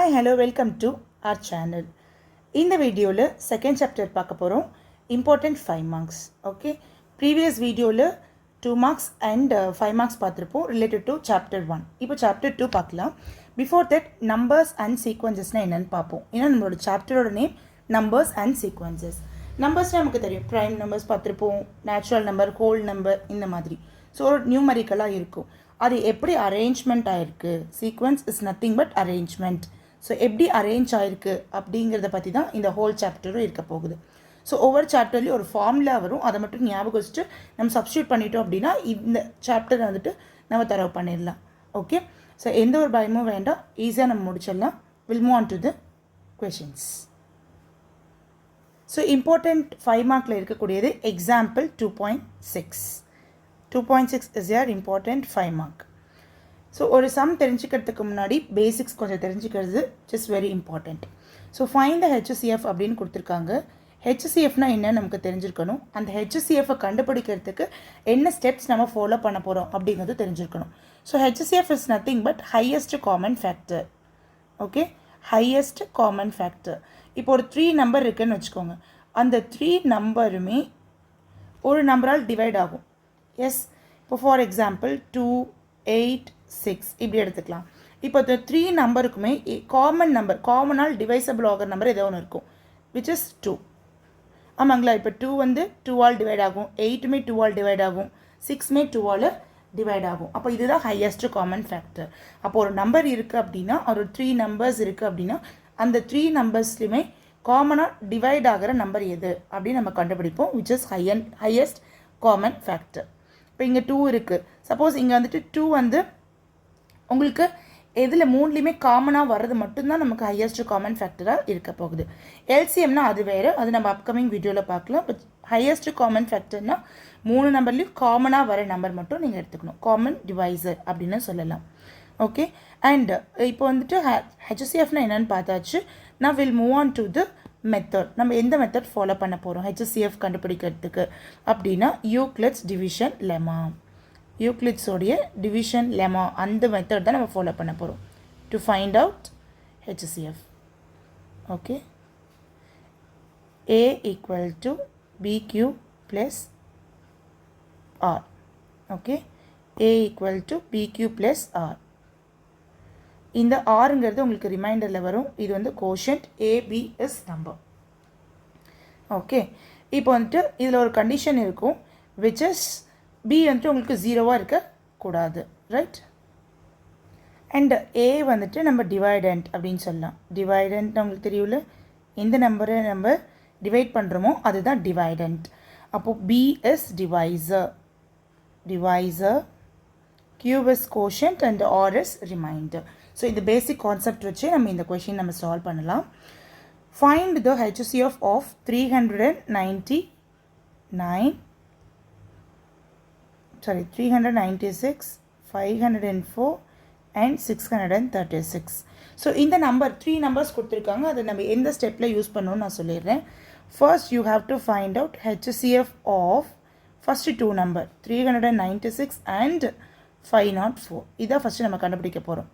Hi, hello, welcome to our channel. இந்த வீடியோவில் second chapter பார்க்க போகிறோம். Important 5 marks. ஓகே, ப்ரீவியஸ் வீடியோவில் 2 மார்க்ஸ் அண்ட் 5 மார்க்ஸ் பார்த்துருப்போம் ரிலேட்டட் டு சாப்டர் 1. இப்போ சாப்டர் 2 பார்க்கலாம். பிஃபோர் தட் நம்பர்ஸ் அண்ட் சீக்வன்சஸ்னால் என்னென்னு பார்ப்போம். ஏன்னா நம்மளோட சாப்டரோட நேம் நம்பர்ஸ் அண்ட் சீக்வன்சஸ். நம்பர்ஸ்னால் நமக்கு தெரியும், ப்ரைம் நம்பர்ஸ் பார்த்துருப்போம், நேச்சுரல் நம்பர், ஹோல் நம்பர், இந்த மாதிரி. ஸோ ஒரு நியூமரிக்கலாக இருக்கும். அது எப்படி அரேஞ்ச்மெண்ட் ஆகிருக்கு. Sequence is nothing but arrangement. So எப்படி அரேஞ்ச் ஆகிருக்கு அப்படிங்கிறத பற்றி தான் இந்த ஹோல் சாப்டரும் இருக்க போகுது. ஸோ ஒவ்வொரு சாப்டர்லேயும் ஒரு ஃபார்முலா வரும், அதை மட்டும் ஞாபகம் வச்சுட்டு நம்ம சப்ஸ்டியூட் பண்ணிட்டோம் அப்படின்னா இந்த சாப்டரை வந்துட்டு நம்ம தரவு பண்ணிடலாம். ஓகே, ஸோ எந்த ஒரு பயமும் வேண்டாம், ஈஸியாக நம்ம முடிச்சிடலாம். Will move on to the questions. So important 5 மார்க்கில் இருக்கக்கூடியது example 2.6. 2.6 is your important 5 mark. So ஒரு சம் தெரிஞ்சுக்கிறதுக்கு முன்னாடி பேசிக்ஸ் கொஞ்சம் தெரிஞ்சுக்கிறது just very important. So find the HCF அப்படின்னு கொடுத்துருக்காங்க. ஹெச்சிஎஃப்னா என்ன நமக்கு தெரிஞ்சிருக்கணும். அந்த ஹெச்சிஎஃப்பை கண்டுபிடிக்கிறதுக்கு என்ன ஸ்டெப்ஸ் நம்ம ஃபாலோ பண்ண போகிறோம் அப்படிங்கிறது தெரிஞ்சிருக்கணும். So HCF is nothing but highest common factor. Okay, highest common factor. இப்போ ஒரு 3 நம்பர் இருக்குதுன்னு வச்சுக்கோங்க. அந்த 3 நம்பருமே ஒரு நம்பரால் டிவைட் ஆகும். எஸ், இப்போ ஃபார் எக்ஸாம்பிள் 2, 8, 6 இப்படி எடுத்துக்கலாம். இப்போ இந்த 3 நம்பருக்குமே காமன் நம்பர், காமனால் டிவைசபிள் ஆகிற நம்பர் ஏதோ ஒன்று இருக்கும், விச் இஸ் 2. ஆமாங்களா? இப்போ 2 வந்து 2ஆல் டிவைட் ஆகும், 8மே 2ஆல் டிவைட் ஆகும், 6மே 2ஆல் டிவைட் ஆகும். அப்போ இதுதான் ஹையஸ்ட் காமன் ஃபேக்டர். அப்போ ஒரு நம்பர் இருக்குது அப்படின்னா, ஒரு 3 நம்பர்ஸ் இருக்குது அப்படின்னா, அந்த 3 நம்பர்ஸ்லையுமே காமனாக டிவைட் ஆகிற நம்பர் எது அப்படின்னு நம்ம கண்டுபிடிப்போம், which is highest common factor. இப்போ இங்கே 2 இருக்குது. சப்போஸ் இங்கே வந்துட்டு 2 வந்து உங்களுக்கு எதில் 3லையுமே காமனாக வர்றது மட்டும்தான் நமக்கு ஹையஸ்ட் காமன் ஃபேக்டராக இருக்க போகுது. எல்சிஎம்னா அது வேறு, அது நம்ம அப்கமிங் வீடியோவில் பார்க்கலாம். பட் ஹையஸ்ட் காமன் ஃபேக்டர்னால் 3 நம்பர்லேயும் காமனாக வர நம்பர் மட்டும் நீங்கள் எடுத்துக்கணும். காமன் டிவைசர் அப்படின்னு சொல்லலாம். ஓகே, அண்ட் இப்போ வந்துட்டு ஹெச்சிஎஃப்னா என்னென்னு பார்த்தாச்சு. நான் will move on to the method. நம்ம எந்த மெத்தட் ஃபாலோ பண்ண போகிறோம் ஹெச்சிஎஃப் கண்டுபிடிக்கிறதுக்கு அப்படின்னா யூக்ளிட்ஸ் டிவிஷன் லெமா. யூக்ளிட்ஸோடைய டிவிஷன் லெமா அந்த மெத்தட் தான் நம்ம ஃபாலோ பண்ண போகிறோம் to find out HCF. Okay, A equal to BQ plus R. Okay, A equal to BQ plus R. இந்த ஆறுங்கிறது உங்களுக்கு ரிமைண்டரில் வரும். இது வந்து quotient, AB is number. Okay, இப்போ வந்துட்டு இதில் ஒரு கண்டிஷன் இருக்கும், விச் இஸ் B வந்துட்டு உங்களுக்கு 0வாக இருக்கக்கூடாது, ரைட்? அண்ட் A வந்துட்டு நம்ம டிவைடண்ட் அப்படின்னு சொல்லலாம். டிவைடண்ட் உங்களுக்கு தெரியும்ல, எந்த நம்பரை நம்ம டிவைட் பண்ணுறோமோ அதுதான் டிவைடண்ட். அப்போது B is divisor. Divisor, Q is quotient and R is remainder. So இந்த பேசிக் கான்செப்ட் வச்சு நம்ம இந்த கொஷின் நம்ம சால்வ் பண்ணலாம். Find the HCF of 396, 504 and 636. So இந்த நம்பர் 3 நம்பர்ஸ் கொடுத்துருக்காங்க. அதை நம்ம எந்த ஸ்டெப்பில் யூஸ் பண்ணணும்னு நான் சொல்லிடுறேன். First you have to find out HCF of first 2 number 396 and 504. இதான் ஃபஸ்ட்டு நம்ம கண்டுபிடிக்க போகிறோம்,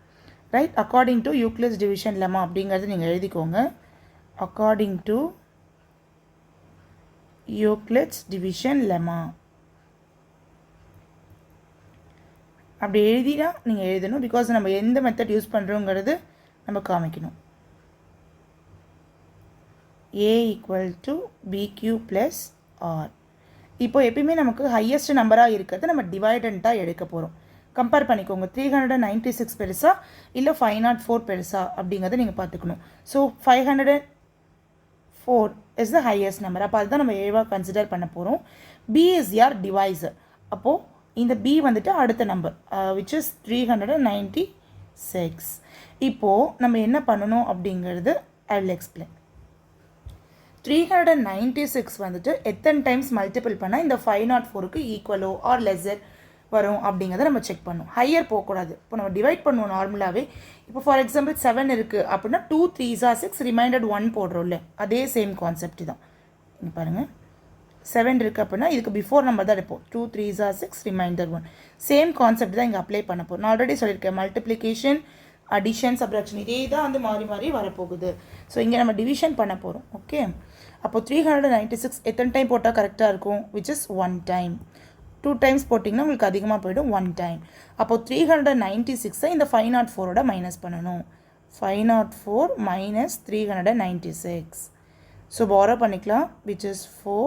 right? According to Euclid's division lemma அப்படிங்கிறது நீங்கள் எழுதிக்கோங்க. According to Euclid's division lemma அப்படி எழுதினா நீங்கள் எழுதணும். பிகாஸ் நம்ம எந்த மெத்தட் யூஸ் பண்ணுறோங்கிறது நம்ம காமிக்கணும். A equal to BQ plus R. இப்போ எப்பயுமே நமக்கு ஹையஸ்ட் நம்பராக இருக்கிறது நம்ம டிவைடண்ட்டாக எடுக்க போகிறோம். கம்பேர் பண்ணிக்கோங்க, 396 பெருசா இல்லை 504 பெருசா அப்படிங்கிறத நீங்கள் பார்த்துக்கணும். So 504 is the highest number. அப்போ அதுதான் நம்ம ஏவாக கன்சிடர் பண்ண போகிறோம். B இஸ் யார் டிவைசர். அப்போது இந்த B வந்துட்டு அடுத்த நம்பர் விச் இஸ் 396. இப்போது நம்ம என்ன பண்ணணும் அப்படிங்கிறது ஐ வில் எக்ஸ்பிளைன். 396 வந்துட்டு எத்தனை டைம்ஸ் மல்டிபிள் பண்ணால் இந்த 504க்கு ஈக்குவலோ ஆர் லெஸர் வரும் அப்படிங்கிறத நம்ம செக் பண்ணணும். ஹையர் போகக்கூடாது. இப்போ நம்ம டிவைட் பண்ணுவோம் நார்மலாகவே. இப்போ ஃபார் எக்ஸாம்பிள் 7 இருக்குது அப்படின்னா 2 3s are 6, ரிமைண்டட் 1 போடுறோம்ல, அதே சேம் கான்செப்ட் தான். இங்கே பாருங்கள், 7 இருக்குது அப்படின்னா இதுக்கு பிஃபோர் நம்பர் தான் எடுப்போம். 2 3s are 6, reminder 1. Same concept தான் இங்கே அப்ளை பண்ண போகிறோம். நான் ஆல்ரெடி சொல்லியிருக்கேன், மல்டிப்ளிகேஷன் அடிஷன் சப்ராக்ஷன் இதே தான் வந்து மாறி மாறி வரப்போகுது. ஸோ இங்கே நம்ம டிவிஷன் பண்ண போகிறோம். ஓகே, அப்போது 396 எத்தனை டைம் போட்டால் கரெக்டாக இருக்கும்? Which is 1 time. 2 டைம்ஸ் போட்டிங்கன்னா உங்களுக்கு அதிகமாக போய்டும், 1 டைம். அப்போது 396 இந்த 504ஓட மைனஸ் பண்ணணும். 504 minus 396. ஸோ borrow பண்ணிக்கலாம், which is 4.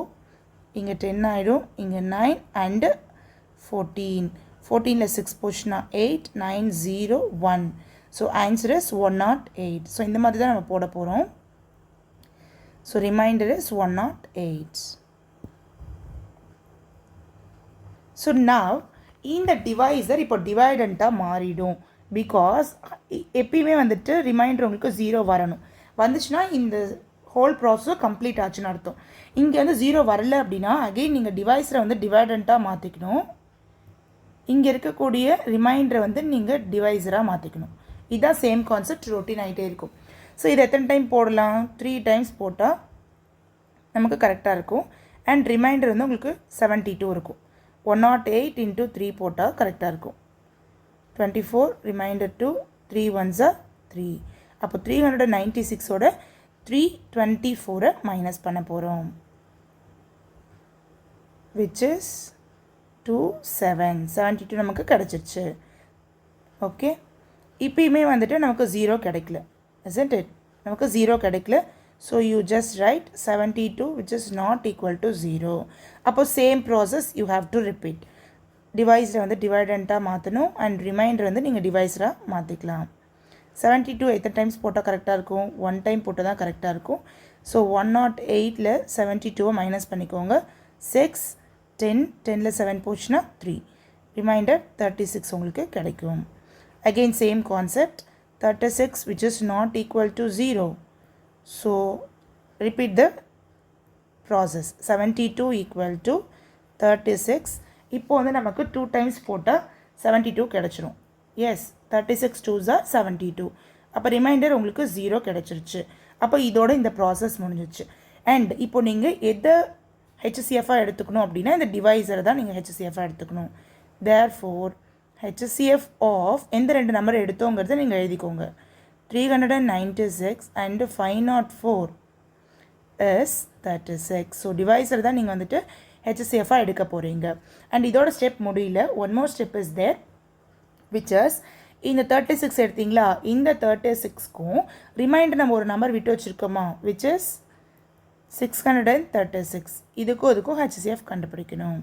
இங்கே 10 ஆகிடும், இங்கே 9 and 14. 14ல 6 போச்சுன்னா 8, 9, 0, 1. So answer is 108. ஸோ இந்த மாதிரி தான் நம்ம போட போகிறோம். So remainder is 108. So now இந்த டிவைசர் இப்போ டிவைடண்ட்டாக மாறிடும். பிகாஸ் எப்பயுமே வந்துட்டு ரிமைண்டர் உங்களுக்கு 0 வரணும். வந்துச்சுன்னா இந்த ஹோல் ப்ராசஸும் கம்ப்ளீட் ஆச்சுன்னு அர்த்தம். இங்கே வந்து 0 வரல அப்படின்னா அகெயின் நீங்கள் டிவைஸரை வந்து டிவைடண்ட்டாக மாற்றிக்கணும். இங்கே இருக்கக்கூடிய ரிமைண்டரை வந்து நீங்கள் டிவைஸராக மாற்றிக்கணும். இதுதான் சேம் கான்செப்ட், ரொட்டீன் ஆகிட்டே இருக்கும். ஸோ இது எத்தனை டைம் போடலாம்? 3 டைம்ஸ் போட்டால் நமக்கு கரெக்டாக இருக்கும். அண்ட் ரிமைண்டர் வந்து உங்களுக்கு 72 இருக்கும். 108 into 3 போட்டால் கரெக்டாக இருக்கும். 24 ரிமைண்டர் 2, 3 ones are 3. அப்போ 396ஓட 324 மைனஸ் பண்ண போகிறோம், which is 72 நமக்கு கிடச்சிருச்சு. ஓகே, இப்போயுமே வந்துட்டு நமக்கு 0 கிடைக்கல, isn't it? நமக்கு 0 கிடைக்கல. So you just write 72 which is not equal to 0. அப்போ same process you have to repeat. டிவைஸை வந்து டிவைடண்ட்டாக மாற்றணும் அண்ட் ரிமைண்டர் வந்து நீங்கள் டிவைஸராக மாற்றிக்கலாம். 72 எத்தனை டைம்ஸ் போட்டால் கரெக்டாக இருக்கும்? 1 டைம் போட்டால் தான் கரெக்டாக இருக்கும். ஸோ 108ல் 72 மைனஸ் பண்ணிக்கோங்க. 6, 10, 10ல் 7 போச்சுன்னா 3. ரிமைண்டர் 36 உங்களுக்கு கிடைக்கும். Again same concept, 36 which is not equal to 0. So repeat the process. 72 equal to 36. இப்போ வந்து நமக்கு 2 டைம்ஸ் போட்டால் 72 கிடச்சிரும். Yes, 36 2s are 72. அப்போ ரிமைண்டர் உங்களுக்கு 0 கிடச்சிருச்சு. அப்போ இதோட இந்த ப்ராசஸ் முடிஞ்சிச்சு. அண்ட் இப்போ நீங்கள் எதை ஹெச்சிஎஃபாக எடுத்துக்கணும் அப்படின்னா இந்த டிவைஸரை தான் நீங்கள் ஹெச்சிஎஃபாக எடுத்துக்கணும். தேர்ஃபோர் ஹெச்சிஎஃப் ஆஃப் எந்த 2 நம்பர் எடுத்தோங்கிறத நீங்கள் எழுதிக்கோங்க. 396 and 504 is 36. ஸோ டிவைஸர் தான் நீங்கள் வந்துட்டு ஹெச்சிஎஃபாக எடுக்க போகிறீங்க. அண்ட் இதோட ஸ்டெப் முடியல, one more step is there, which is இந்த 36 எடுத்தீங்களா, இந்த 36க்கும் ரிமைண்டர் நம்ம ஒரு நம்பர் விட்டு வச்சுருக்கோமா, விச் இஸ் 636. இதுக்கும் ஹெச்சிஎஃப் கண்டுபிடிக்கணும்.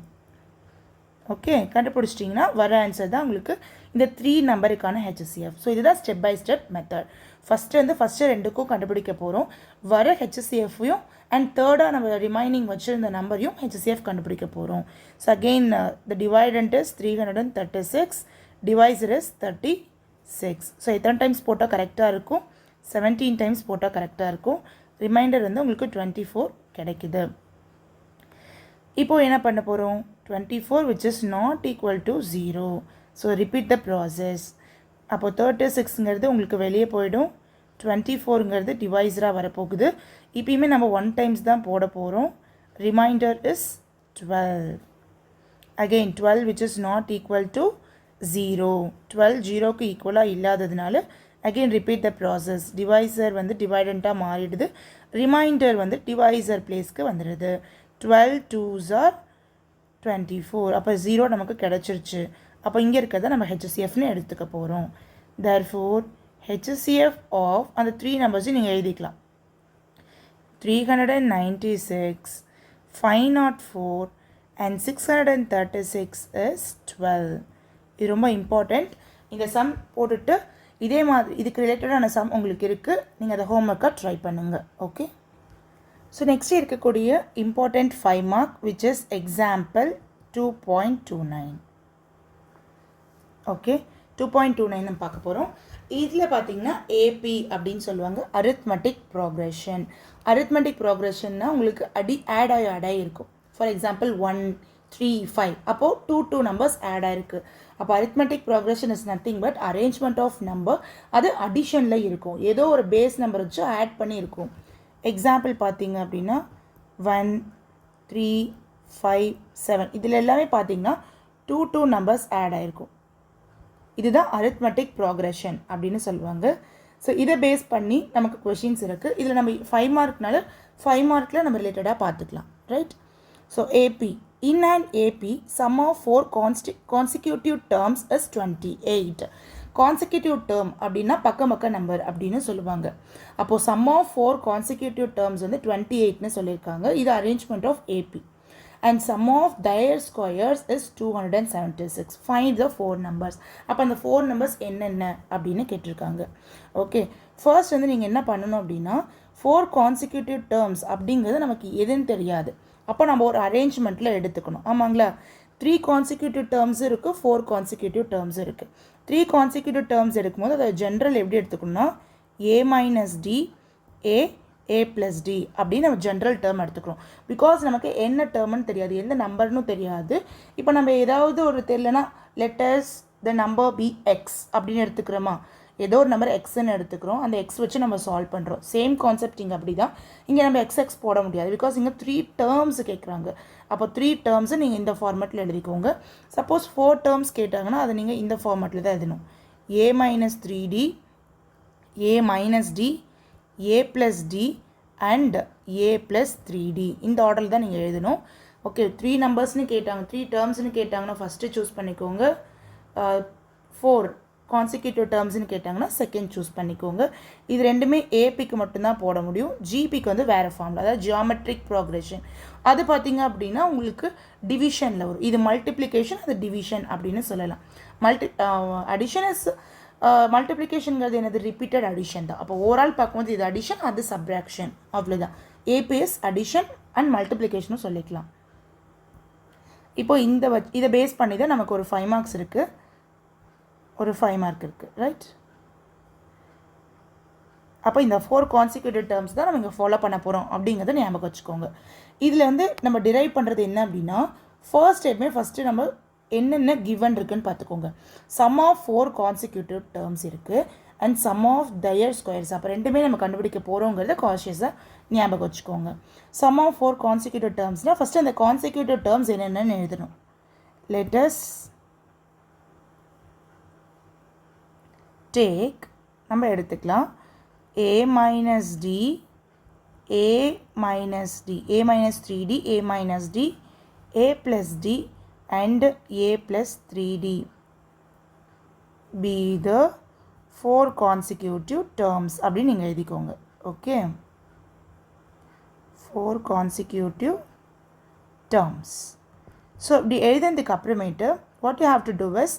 ஓகே, கண்டுபிடிச்சிட்டிங்கன்னா வர ஆன்சர் தான் உங்களுக்கு இந்த 3 நம்பருக்கான ஹெச்சிஎஃப். ஸோ இதுதான் step by step method. First 2க்கும் கண்டுபிடிக்க போகிறோம். வர ஹெச்சிஎஃப்பையும் அண்ட் தேர்டாக நம்ம ரிமைனிங் வச்சுருந்த நம்பரையும் ஹெச்சிஎஃப் கண்டுபிடிக்க போகிறோம். So again the dividend is 336, divisor is 36. So எத்தனை டைம்ஸ் போட்டால் கரெக்டாக இருக்கும்? 17 டைம்ஸ் போட்டால் கரெக்டாக இருக்கும். ரிமைண்டர் வந்து உங்களுக்கு 24 கிடைக்குது. இப்போது என்ன பண்ண போகிறோம்? 24 which is not equal to 0. So repeat the process. அப்போது 36ங்கிறது உங்களுக்கு வெளியே போயிடும், 24ங்கிறது டிவைஸராக வரப்போகுது. இப்போயுமே நம்ம 1 டைம்ஸ் தான் போட போகிறோம். Reminder is 12. Again 12 which is not equal to 0. 12 0க்கு ஈக்குவலாக இல்லாததுனால again repeat the process. Divisor வந்து டிவைடண்ட்டாக மாறிடுது, ரிமைண்டர் வந்து டிவைசர் பிளேஸ்க்கு வந்துடுது. 12 2s are 24. அப்போ 0 நமக்கு கிடச்சிருச்சு. அப்போ இங்கே இருக்கிறத நம்ம ஹெச்சிஎஃப்னு எடுத்துக்க போகிறோம். தேர்ஃபோர் ஹெச்சிஎஃப் ஆஃப் அந்த 3 நம்பர்ஸையும் நீங்கள் எழுதிக்கலாம். 396, 504 and 636 is 12. இது ரொம்ப இம்பார்ட்டண்ட். இந்த சம் போட்டுட்டு இதே மாதிரி இதுக்கு ரிலேட்டடான சம் உங்களுக்கு இருக்குது, நீங்கள் அதை ஹோம்ஒர்க்காக ட்ரை பண்ணுங்கள். ஓகே, ஸோ நெக்ஸ்ட் இருக்கக்கூடிய important 5 mark which is example 2.29. Okay, 2.29 நம்ம பார்க்க போகிறோம். இதில் பார்த்தீங்கன்னா ஏபி அப்படின்னு சொல்லுவாங்க, அரித்மெட்டிக் ப்ரோக்ரெஷன். அரித்மெட்டிக் ப்ரோக்ரெஷன்னா உங்களுக்கு ஆட் ஆகி இருக்கும். ஃபார் எக்ஸாம்பிள் 1, 3, 5 அப்போது 2 நம்பர்ஸ் ஆட் ஆகிருக்கு. அப்போ arithmetic progression is nothing but arrangement of number. அது அடிஷனில் இருக்கும், ஏதோ ஒரு பேஸ் நம்பர் வச்சு ஆட் பண்ணியிருக்கும். எக்ஸாம்பிள் பார்த்தீங்க அப்படின்னா 1, 3, 5, 7 இதில் எல்லாமே பார்த்தீங்கன்னா 2 நம்பர்ஸ் ஆட் ஆகிருக்கும். இதுதான் arithmetic progression அப்படின்னு சொல்லுவாங்க. ஸோ இதை பேஸ் பண்ணி நமக்கு கொஷின்ஸ் இருக்குது. இதில் நம்ம 5 மார்க்னால 5 மார்க்கில் நம்ம ரிலேட்டடாக பார்த்துக்கலாம், right? So AP, in an AP, sum of 4 consecutive terms is 28. Consecutive term அப்படின்னா பக்க நம்பர் அப்படின்னு சொல்லுவாங்க. அப்போது sum of 4 consecutive terms வந்து 28ன்னு சொல்லியிருக்காங்க. இது arrangement of AP. And sum of their squares is 276. Find the 4 numbers. அப்போ அந்த 4 numbers என்னென்ன அப்படின்னு கேட்டிருக்காங்க. ஓகே, ஃபர்ஸ்ட் வந்து நீங்கள் என்ன பண்ணணும் அப்படின்னா 4 consecutive terms அப்படிங்கிறது நமக்கு எதுன்னு தெரியாது. அப்போ நம்ம ஒரு அரேஞ்ச்மெண்ட்டில் எடுத்துக்கணும், ஆமாங்களா? 3 consecutive terms இருக்குது, 4 consecutive terms இருக்குது. 3 consecutive terms எடுக்கும்போது அதை ஜென்ரல் எப்படி எடுத்துக்கணும்னா a minus d a plus d அப்படின்னு நம்ம ஜென்ரல் டேர்ம் எடுத்துக்கிறோம். பிகாஸ் நமக்கு என்ன டேர்ம்னு தெரியாது, எந்த நம்பர்னு தெரியாது. இப்போ நம்ம ஏதாவது ஒரு தெரியலனா letters the number B X அப்படின்னு எடுத்துக்கிறோமா, ஏதோ ஒரு நம்பர் எக்ஸ்ன்னு எடுத்துக்கிறோம், அந்த எக்ஸ் வச்சு நம்ம சால்வ் பண்ணுறோம். சேம் கான்செப்ட் இங்கே அப்படி தான். இங்கே நம்ம எக்ஸ் போட முடியாது, பிகாஸ் இங்கே 3 டேர்ம்ஸ் கேட்குறாங்க. அப்போ 3 டேர்ம்ஸை நீங்கள் இந்த ஃபார்மேட்டில் எழுதிக்கோங்க. சப்போஸ் 4 டேர்ம்ஸ் கேட்டாங்கன்னா அதை நீங்கள் இந்த ஃபார்மேட்டில் தான் எழுதணும். a minus 3d, a minus d, a plus d and a plus 3d. இந்த ஆர்டரில் தான் நீங்கள் எழுதணும். ஓகே, 3 நம்பர்ஸ்னு கேட்டாங்க, 3 டேர்ம்ஸ்னு கேட்டாங்கன்னா ஃபஸ்ட்டு சூஸ் பண்ணிக்கோங்க. 4 கான்சிக்யூட்டிவ் டேர்ம்ஸ்னு கேட்டாங்கன்னா செகண்ட் சூஸ் பண்ணிக்கோங்க. இது ரெண்டுமே ஏபிக்கு மட்டும்தான் போட முடியும். ஜிபிக்கு வந்து வேறு ஃபார்மில், அதாவது ஜியாமெட்ரிக் ப்ரோக்ரெஷன். அது பார்த்திங்க அப்படின்னா உங்களுக்கு டிவிஷனில் வரும். இது மல்டிப்ளிகேஷன், அது டிவிஷன் அப்படின்னு சொல்லலாம். அடிஷன் இஸ் மல்டிப்ளிகேஷனுங்கிறது என்னது, ரிப்பீட்டட் அடிஷன் தான். அப்போ ஓவரால் பார்க்கும்போது இது அடிஷன், அது சப்ராக்ஷன், அவ்வளோதான். ஏபிஎஸ் அடிஷன் அண்ட் மல்டிப்ளிகேஷனும் சொல்லிக்கலாம். இப்போ இதை பேஸ் பண்ணி தான் நமக்கு ஒரு 5 மார்க்ஸ் இருக்குது, ஒரு 5 மார்க் இருக்குது, ரைட்? அப்போ இந்த 4 கான்சிக்யூட்டிவ் டேர்ம்ஸ் தான் நம்ம இங்கே ஃபாலோ பண்ண போகிறோம் அப்படிங்கிறத ஞாபகம் வச்சுக்கோங்க. இதில் வந்து நம்ம டிரைவ் பண்ணுறது என்ன அப்படின்னா ஃபர்ஸ்ட் ஸ்டெப்மே ஃபஸ்ட்டு நம்ம என்னென்ன கிவன் இருக்குன்னு பார்த்துக்கோங்க. சம் ஆஃப் 4 கான்சிக்யூட்டிவ் டேர்ம்ஸ் இருக்குது and sum of their squares. அப்போ ரெண்டுமே நம்ம கண்டுபிடிக்க போகிறோங்கிறத கான்ஷியஸாக ஞாபகம் வச்சுக்கோங்க. சம் ஆஃப் 4 கான்சிக்யூட்டிவ் டேர்ம்ஸ்னால் ஃபஸ்ட்டு அந்த கான்சிக்யூட்டிவ் டேர்ம்ஸ் என்னென்னு எழுதணும். லெட்டஸ் டேக், நம்ம எடுத்துக்கலாம் a minus d, a minus d, a minus 3d, a minus d, a plus d and a plus 3d be the 4 consecutive terms அப்படின்னு நீங்கள் எழுதிக்கோங்க. Okay, 4 consecutive terms. So இப்படி எழுதுனதுக்கு அப்புறமேட்டு what you have to do is,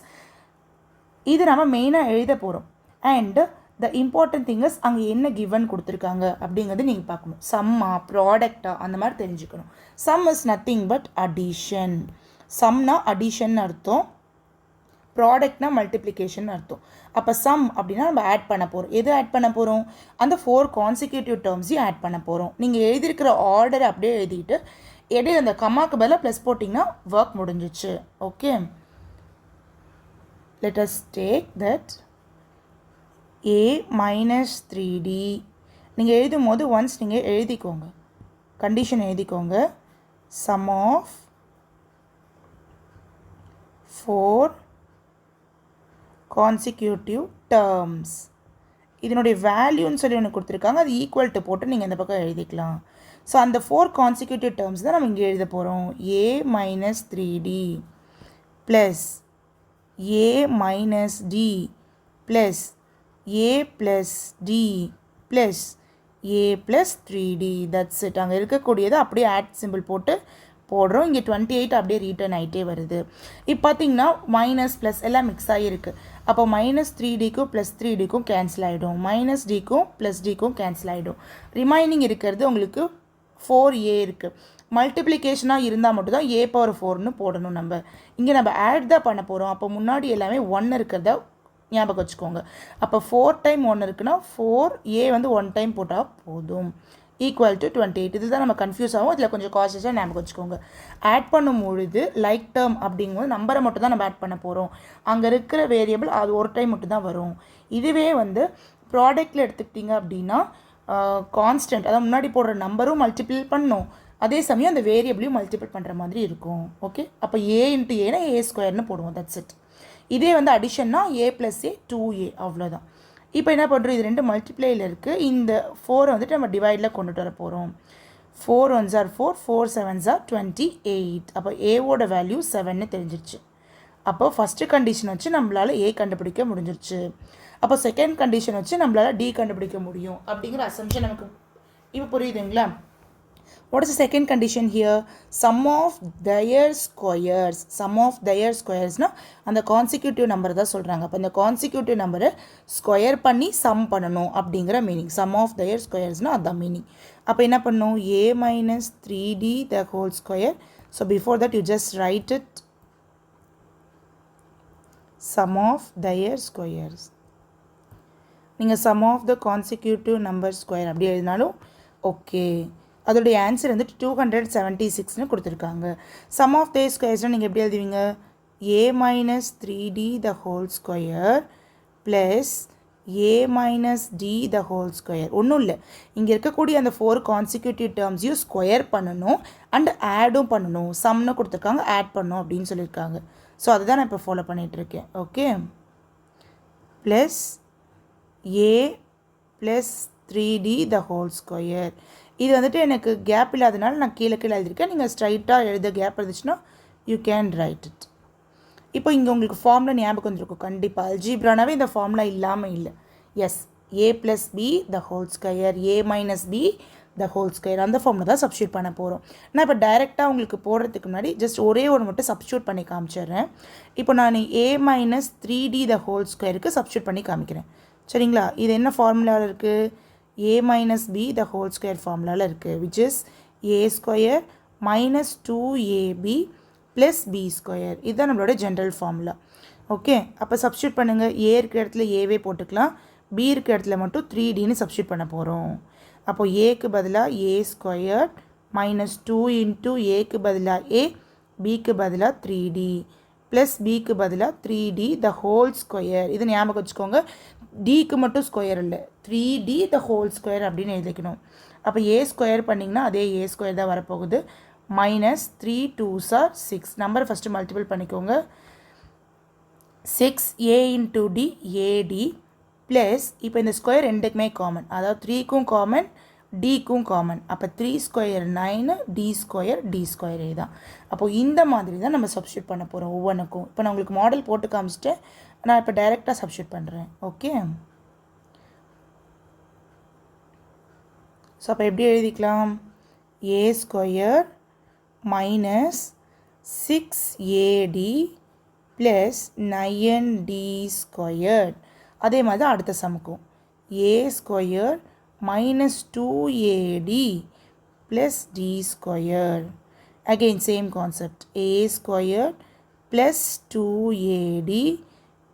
இது நம்ம மெயினாக எழுத போகிறோம். And the important thing is அங்கே என்ன கிவன் கொடுத்துருக்காங்க அப்படிங்கிறது நீங்கள் பார்க்கணும். சம்மா ப்ராடக்டா அந்த மாதிரி தெரிஞ்சுக்கணும். Sum is nothing but addition. சம்னா அடிஷன் அர்த்தம், ப்ராடக்ட்னா மல்டிப்ளிகேஷன் அர்த்தம். அப்போ சம் அப்படின்னா நம்ம ஆட் பண்ண போகிறோம். எது ஆட் பண்ண போகிறோம், அந்த 4 கான்சிக்யூட்டிவ் டேர்ம்ஸையும் ஆட் பண்ண போகிறோம். நீங்கள் எழுதியிருக்கிற ஆர்டரை அப்படியே எழுதிட்டு இடையில அந்த கம்மாக்கு பதிலாக ப்ளஸ் போட்டிங்கன்னா ஒர்க் முடிஞ்சிச்சு. Okay, let us take that a minus 3d. நீங்கள் எழுதும் போது ஒன்ஸ் நீங்கள் எழுதிக்கோங்க, கண்டிஷன் எழுதிக்கோங்க. sum of 4 consecutive terms. இதனுடைய வேல்யூன்னு சொல்லி ஒன்று கொடுத்துருக்காங்க, அது ஈக்குவல் டு போட்டு நீங்கள் இந்த பக்கம் எழுதிக்கலாம். ஸோ அந்த 4 consecutive terms தான் நம்ம இங்கே எழுத போகிறோம். a minus 3d plus a minus d plus a plus d plus a plus 3d. That's it. அங்கே இருக்கக்கூடியது அப்படியே ஆட் சிம்பிள் போட்டு போடுறோம். இங்கே 28 அப்படியே ரீட்டர்ன் ஆகிட்டே வருது. இப்போ பார்த்தீங்கன்னா மைனஸ் ப்ளஸ் எல்லாம் மிக்ஸ் ஆகிருக்கு. அப்போ மைனஸ் 3dக்கும் ப்ளஸ் 3dக்கும் கேன்சல் ஆகிடும், மைனஸ் டிக்கும் ப்ளஸ் டிக்கும் கேன்சல் ஆகிடும். ரிமைனிங் இருக்கிறது உங்களுக்கு 4a இருக்குது. மல்டிப்ளிகேஷனாக இருந்தால் மட்டும்தான் a பவர் 4ன்னு போடணும். நம்ம இங்கே நம்ம ஆட் தான் பண்ண போகிறோம். அப்போ முன்னாடி எல்லாமே 1 இருக்கிறத ஞாபகம் வச்சுக்கோங்க. அப்போ 4 டைம் 1 இருக்குன்னா 4a வந்து 1 டைம் போட்டால் போதும். Equal to 28. இதுதான் நம்ம கன்ஃபியூஸ் ஆகும். இதில் கொஞ்சம் கான்ஷியஸாக ஞாபகம் வச்சுக்கோங்க. ஆட் பண்ணும் பொழுது லைக் டேர்ம் அப்படிங்கும்போது நம்பரை மட்டும் தான் நம்ம ஆட் பண்ண போகிறோம். அங்கே இருக்கிற வேரியபிள் அது ஒரு டைம் மட்டும் தான் வரும். இதுவே வந்து ப்ராடக்டில் எடுத்துக்கிட்டிங்க அப்படின்னா கான்ஸ்டன்ட், அதாவது முன்னாடி போடுற நம்பரும் மல்டிபிள் பண்ணணும், அதே சமயம் அந்த வேரியபிளையும் மல்டிபிள் பண்ணுற மாதிரி இருக்கும். ஓகே, அப்போ a இன்ட்டு ஏன்னா a ஸ்கொயர்னு போடுவோம். That's it. இதே வந்து அடிஷன்னா a + a 2a அவ்வளோதான். இப்போ என்ன பண்ணுறோம், இது ரெண்டு மல்டிப்ளையில் இருக்குது. இந்த 4 வந்துட்டு நம்ம டிவைடில் கொண்டுட்டு வர போகிறோம். 4 1s are 4, 4 7s are 28. அப்போ ஏவோட வேல்யூ 7ன்னு தெரிஞ்சிருச்சு. அப்போ ஃபஸ்ட்டு கண்டிஷன் வச்சு நம்மளால் ஏ கண்டுபிடிக்க முடிஞ்சிருச்சு. அப்போ செகண்ட் கண்டிஷன் வச்சு நம்மளால் டி கண்டுபிடிக்க முடியும் அப்படிங்கிற அசம்ஷன் நமக்கு இப்போ புரியுதுங்களா? What is the second condition here? Sum of their squares. Sum of their squares na அந்த consecutive number தான் சொல்கிறாங்க. அப்போ இந்த consecutive number ஸ்கொயர் பண்ணி சம் பண்ணணும் அப்படிங்கிற மீனிங். Sum of their squaresனா அதுதான் மீனிங். அப்போ என்ன பண்ணணும், a minus 3d the whole square. So before that you just write it. Sum of their squares. நீங்கள் sum of the consecutive number square அப்படி எழுதினாலும் ஓகே. அதோடைய ஆன்சர் வந்துட்டு 276ன்னு கொடுத்துருக்காங்க. சம் ஆஃப் தேர் ஸ்கொயர்ஸ்னால் நீங்கள் எப்படி எழுதுவீங்க, a minus 3d the whole square plus a minus d the whole square. ஒன்றும் இல்லை, இங்கே இருக்கக்கூடிய அந்த 4 கான்சிக்யூட்டிவ் டேர்ம்ஸையும் ஸ்கொயர் பண்ணணும் அண்ட் ஆடும் பண்ணணும். சம்னு கொடுத்துருக்காங்க, ஆட் பண்ணணும் அப்படின்னு சொல்லியிருக்காங்க. ஸோ அதுதான் நான் இப்போ ஃபாலோ பண்ணிகிட்ருக்கேன். Okay, plus a plus 3d the whole square. இது வந்துட்டு எனக்கு கேப் இல்லாதனால நான் கீழே எழுதியிருக்கேன். நீங்கள் ஸ்ட்ரைட்டாக எழுத கேப் இருந்துச்சுன்னா யூ கேன் ரைட் இட். இப்போ இங்கே உங்களுக்கு ஃபார்முலா ஞாபகம் வந்துருக்கும் கண்டிப்பாக. அல்ஜீப்ரானாவே இந்த ஃபார்முலா இல்லாமல் இல்லை. Yes, a + b the whole square, a minus b the whole square, அந்த ஃபார்முலா தான் சப்ஸ்டியூட் பண்ண போகிறோம். நான் இப்போ டைரெக்டாக உங்களுக்கு போடுறதுக்கு முன்னாடி ஜஸ்ட் ஒரே ஒரு மட்டும் சப்ஸ்டியூட் பண்ணி காமிச்சிடுறேன். இப்போ நான் a minus 3d the whole squareக்கு சப்ஸ்டியூட் பண்ணி காமிக்கிறேன். சரிங்களா? இது என்ன ஃபார்முலாவில் இருக்குது, a minus b the whole square ஃபார்முலாவில் இருக்குது, which is a square minus 2ab plus b square. இதுதான் நம்மளோட ஜென்ரல் ஃபார்முலா. ஓகே, அப்போ சப்ஸ்டியூட் பண்ணுங்கள். a இருக்கிற இடத்துல ஏவே போட்டுக்கலாம், b இருக்கிற இடத்துல மட்டும் 3dன்னு சப்ஸ்டியூட் பண்ண போகிறோம். அப்போ ஏக்கு பதிலாக a square minus 2 into aக்கு பதிலாக a, bக்கு பதிலாக 3d ப்ளஸ் பிக்கு பதிலாக 3d the whole square. இது ஞாபகம் வச்சுக்கோங்க, டிக்கு மட்டும் ஸ்கொயர் இல்லை, 3d the whole square அப்படின்னு எழுதிக்கணும். அப்போ a ஸ்கொயர் பண்ணிங்கன்னா அதே a ஸ்கொயர் தான் வரப்போகுது. Minus 3 2s are 6. நம்பரை ஃபஸ்ட்டு மல்டிபிள் பண்ணிக்கோங்க. 6a into d ad plus இப்போ இந்த ஸ்கொயர் ரெண்டுக்குமே காமன், அதாவது 3க்கும் காமன் டிக்கும் காமன். அப்போ 3 square 9, D square D square தான். அப்போது இந்த மாதிரி தான் நம்ம சப்ஸ்டியூட் பண்ண போகிறோம் ஒவ்வொன்றுக்கும். இப்போ நான் உங்களுக்கு மாடல் போட்டு காமிச்சிட்டேன், நான் இப்போ டைரெக்டாக சப்ஸ்டியூட் பண்ணுறேன். ஓகே, ஸோ அப்போ எப்படி எழுதிக்கலாம், a square minus 6ad plus 9d square. அதே மாதிரி தான் அடுத்த சமுக்கும், a square minus 2ad plus d square. Again same concept, a square plus 2ad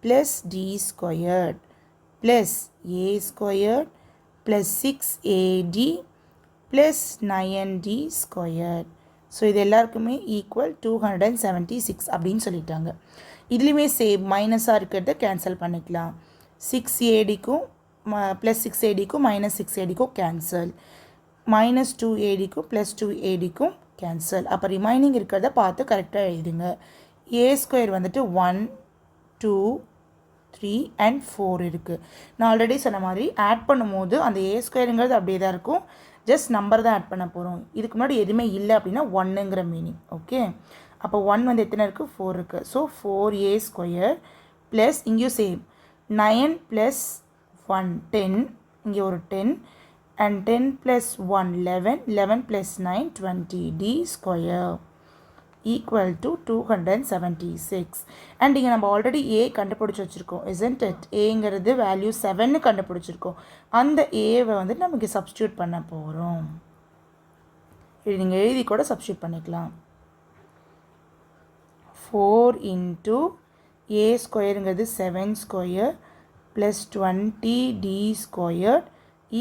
plus d square plus a square plus 6ad plus 9d square. So இது எல்லாருக்குமே equal 276 அப்படின்னு சொல்லிட்டாங்க. இதுலேயுமே same மைனஸாக இருக்கிறத கேன்சல் பண்ணிக்கலாம். 6adக்கும் ப்ளஸ் 6adக்கும் மைனஸ் 6adக்கும் கேன்சல், மைனஸ் 2adக்கும் ப்ளஸ் 2adக்கும் கேன்சல். அப்போ ரிமைனிங் இருக்கிறத பார்த்து கரெக்டாக எழுதுங்க. a ஸ்கொயர் வந்துட்டு 1 2 3 and 4 இருக்குது. நான் ஆல்ரெடி சொன்ன மாதிரி ஆட் பண்ணும்போது அந்த a ஸ்கொயருங்கிறது அப்படியே தான் இருக்கும், ஜஸ்ட் நம்பர் தான் ஆட் பண்ண போகிறோம். இதுக்கு முன்னாடி எதுவுமே இல்லை அப்படின்னா 1ங்கிற மீனிங். ஓகே, அப்போ 1 வந்து எத்தனை இருக்குது, 4 இருக்குது. ஸோ 4a ஸ்கொயர் ப்ளஸ் இங்கேயும் சேம் 9 ப்ளஸ் 1 10, இங்கே ஒரு 10 and 10 plus 1 11, 11 plus 9 20 d square equal to 276. and இங்கே நம்ம ஆல்ரெடி a கண்டுபிடிச்சி வச்சுருக்கோம், isn't it? aங்கிறது வேல்யூ 7 கண்டுபிடிச்சிருக்கோம். அந்த aவை வந்து நமக்கு சப்ஸ்டியூட் பண்ண போகிறோம். இது நீங்கள் எழுதி கூட சப்ஸ்டியூட் பண்ணிக்கலாம். 4 into a ஸ்கொயருங்கிறது 7 square plus 20d squared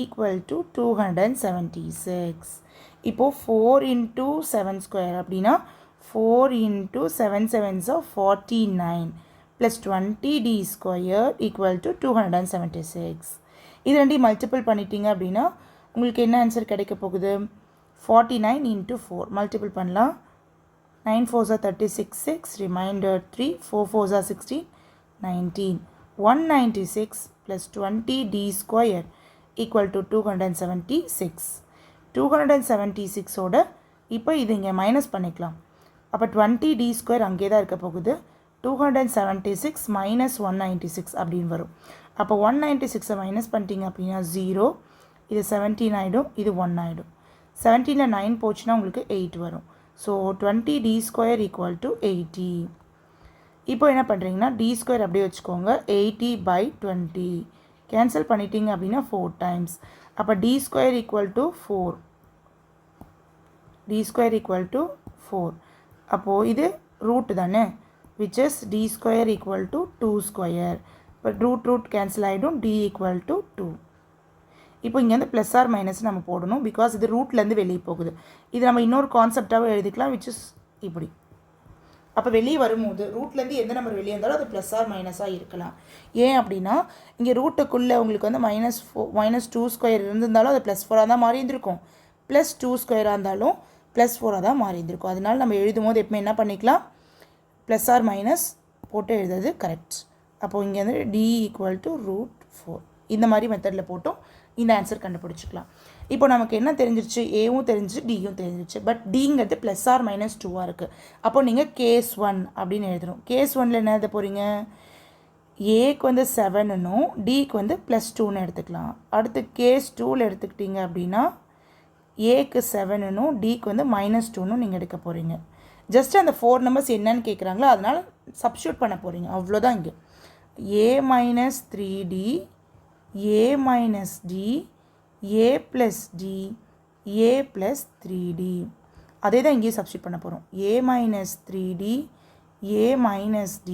equal to 276. இப்போது 4 into 7 square அப்படின்னா 4 into 7 sevens are 49 plus 20d squared equal to 276. இது ரெண்டையும் மல்டிபிள் பண்ணிட்டீங்க அப்படின்னா உங்களுக்கு என்ன ஆன்சர் கிடைக்க போகுது, 49 into 4 மல்டிபிள் பண்ணலாம். 9 4s are 36, 6 remainder 3, 4 4s are 16, 19. 196 plus 20d square equal to 276. 276 ஓட இப்போ இது இங்கே மைனஸ் பண்ணிக்கலாம். அப்போ 20d ஸ்கொயர் அங்கே தான் இருக்க போகுது. 276 minus 196 அப்படின்னு வரும். அப்போ 196 மைனஸ் பண்ணிட்டீங்க அப்படின்னா 0, இது 17 ஆகிடும், இது 1 ஆகிடும். 17ல் 9 போச்சுன்னா உங்களுக்கு 8 வரும். So 20d square equal to 80. இப்போ என்ன பண்ணுறீங்கன்னா d ஸ்கொயர் அப்படியே வச்சுக்கோங்க. 80/20 கேன்சல் பண்ணிட்டீங்க அப்படின்னா 4 டைம்ஸ். அப்போ d square equal to 4. d square equal to 4. அப்போது இது ரூட் தானே, which is d square equal to 2 square. இப்போ ரூட் கேன்சல் ஆகிடும், d equal to 2. இப்போ இங்கேருந்து ப்ளஸ் ஆர் மைனஸ் நம்ம போடணும், பிகாஸ் இது ரூட்லேருந்து வெளியே போகுது. இது நம்ம இன்னொரு கான்செப்டாகவும் எழுதிக்கலாம், which is இப்படி. அப்போ வெளியே வரும்போது ரூட்லேருந்து எந்த நம்பர் வெளியே இருந்தாலும் அது ப்ளஸ் ஆர் மைனஸாக இருக்கலாம். ஏன் அப்படின்னா இங்கே ரூட்டுக்குள்ளே உங்களுக்கு வந்து -2 ஸ்கொயர் இருந்திருந்தாலும் அது +4 தான் மாறி இருந்திருக்கும், +2 ஸ்கொயராக இருந்தாலும் +4 தான் மாறி இருந்திருக்கும். அதனால் நம்ம எழுதும் போது எப்பவுமே என்ன பண்ணிக்கலாம், ப்ளஸ் ஆர் மைனஸ் போட்டு எழுதுறது கரெக்ட். அப்போது இங்கே வந்து d ஈக்குவல் டு √4 இந்த மாதிரி மெத்தடில் போட்டும் இந்த ஆன்சர் கண்டுபிடிச்சிக்கலாம். இப்போ நமக்கு என்ன தெரிஞ்சிருச்சு, ஏவும் தெரிஞ்சிச்சு, டியும் தெரிஞ்சிச்சு. பட் டிங்கிறது ப்ளஸ் ஆர் மைனஸ் 2ஆக இருக்குது. அப்போ நீங்கள் கேஸ் 1 அப்படின்னு எழுதணும். கேஸ் 1ல் என்ன எழுத போகிறீங்க, ஏக்கு வந்து 7ன்னும் டிக்கு வந்து +2ன்னு எடுத்துக்கலாம். அடுத்து கேஸ் 2ல் எடுத்துக்கிட்டீங்க அப்படின்னா ஏக்கு 7ன்னும் டிக்கு வந்து -2ன்னு நீங்கள் எடுக்க போகிறீங்க. ஜஸ்ட் அந்த 4 நம்பர்ஸ் என்னன்னு கேட்குறாங்களோ அதனால் சப்ஸ்டியூட் பண்ண போகிறீங்க, அவ்வளோதான். இங்கே a minus 3d, a minus d, a plus d, a plus 3d. அதே தான் இங்கேயும் சப்ஸ்டியூட் பண்ண போகிறோம். a minus 3d, a minus d,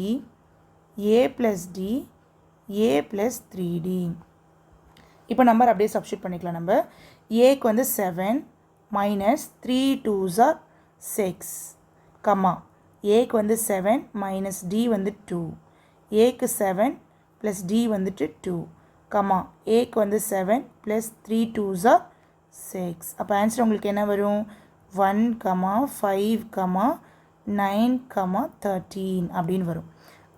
a plus d, a plus 3d. இப்போ நம்பர் அப்படியே சப்ஸ்டியூட் பண்ணிக்கலாம். நம்ம ஏக்கு வந்து 7 minus 3 2s are 6, கம்மா ஏக்கு வந்து 7 minus d வந்து 2, ஏக்கு 7 plus d வந்துட்டு 2, கம்மா ஏக்கு வந்து 7 plus 3 2s are 6. அப்போ ஆன்சர் உங்களுக்கு என்ன வரும், 1, 5, 9, 13 அப்படின்னு வரும்.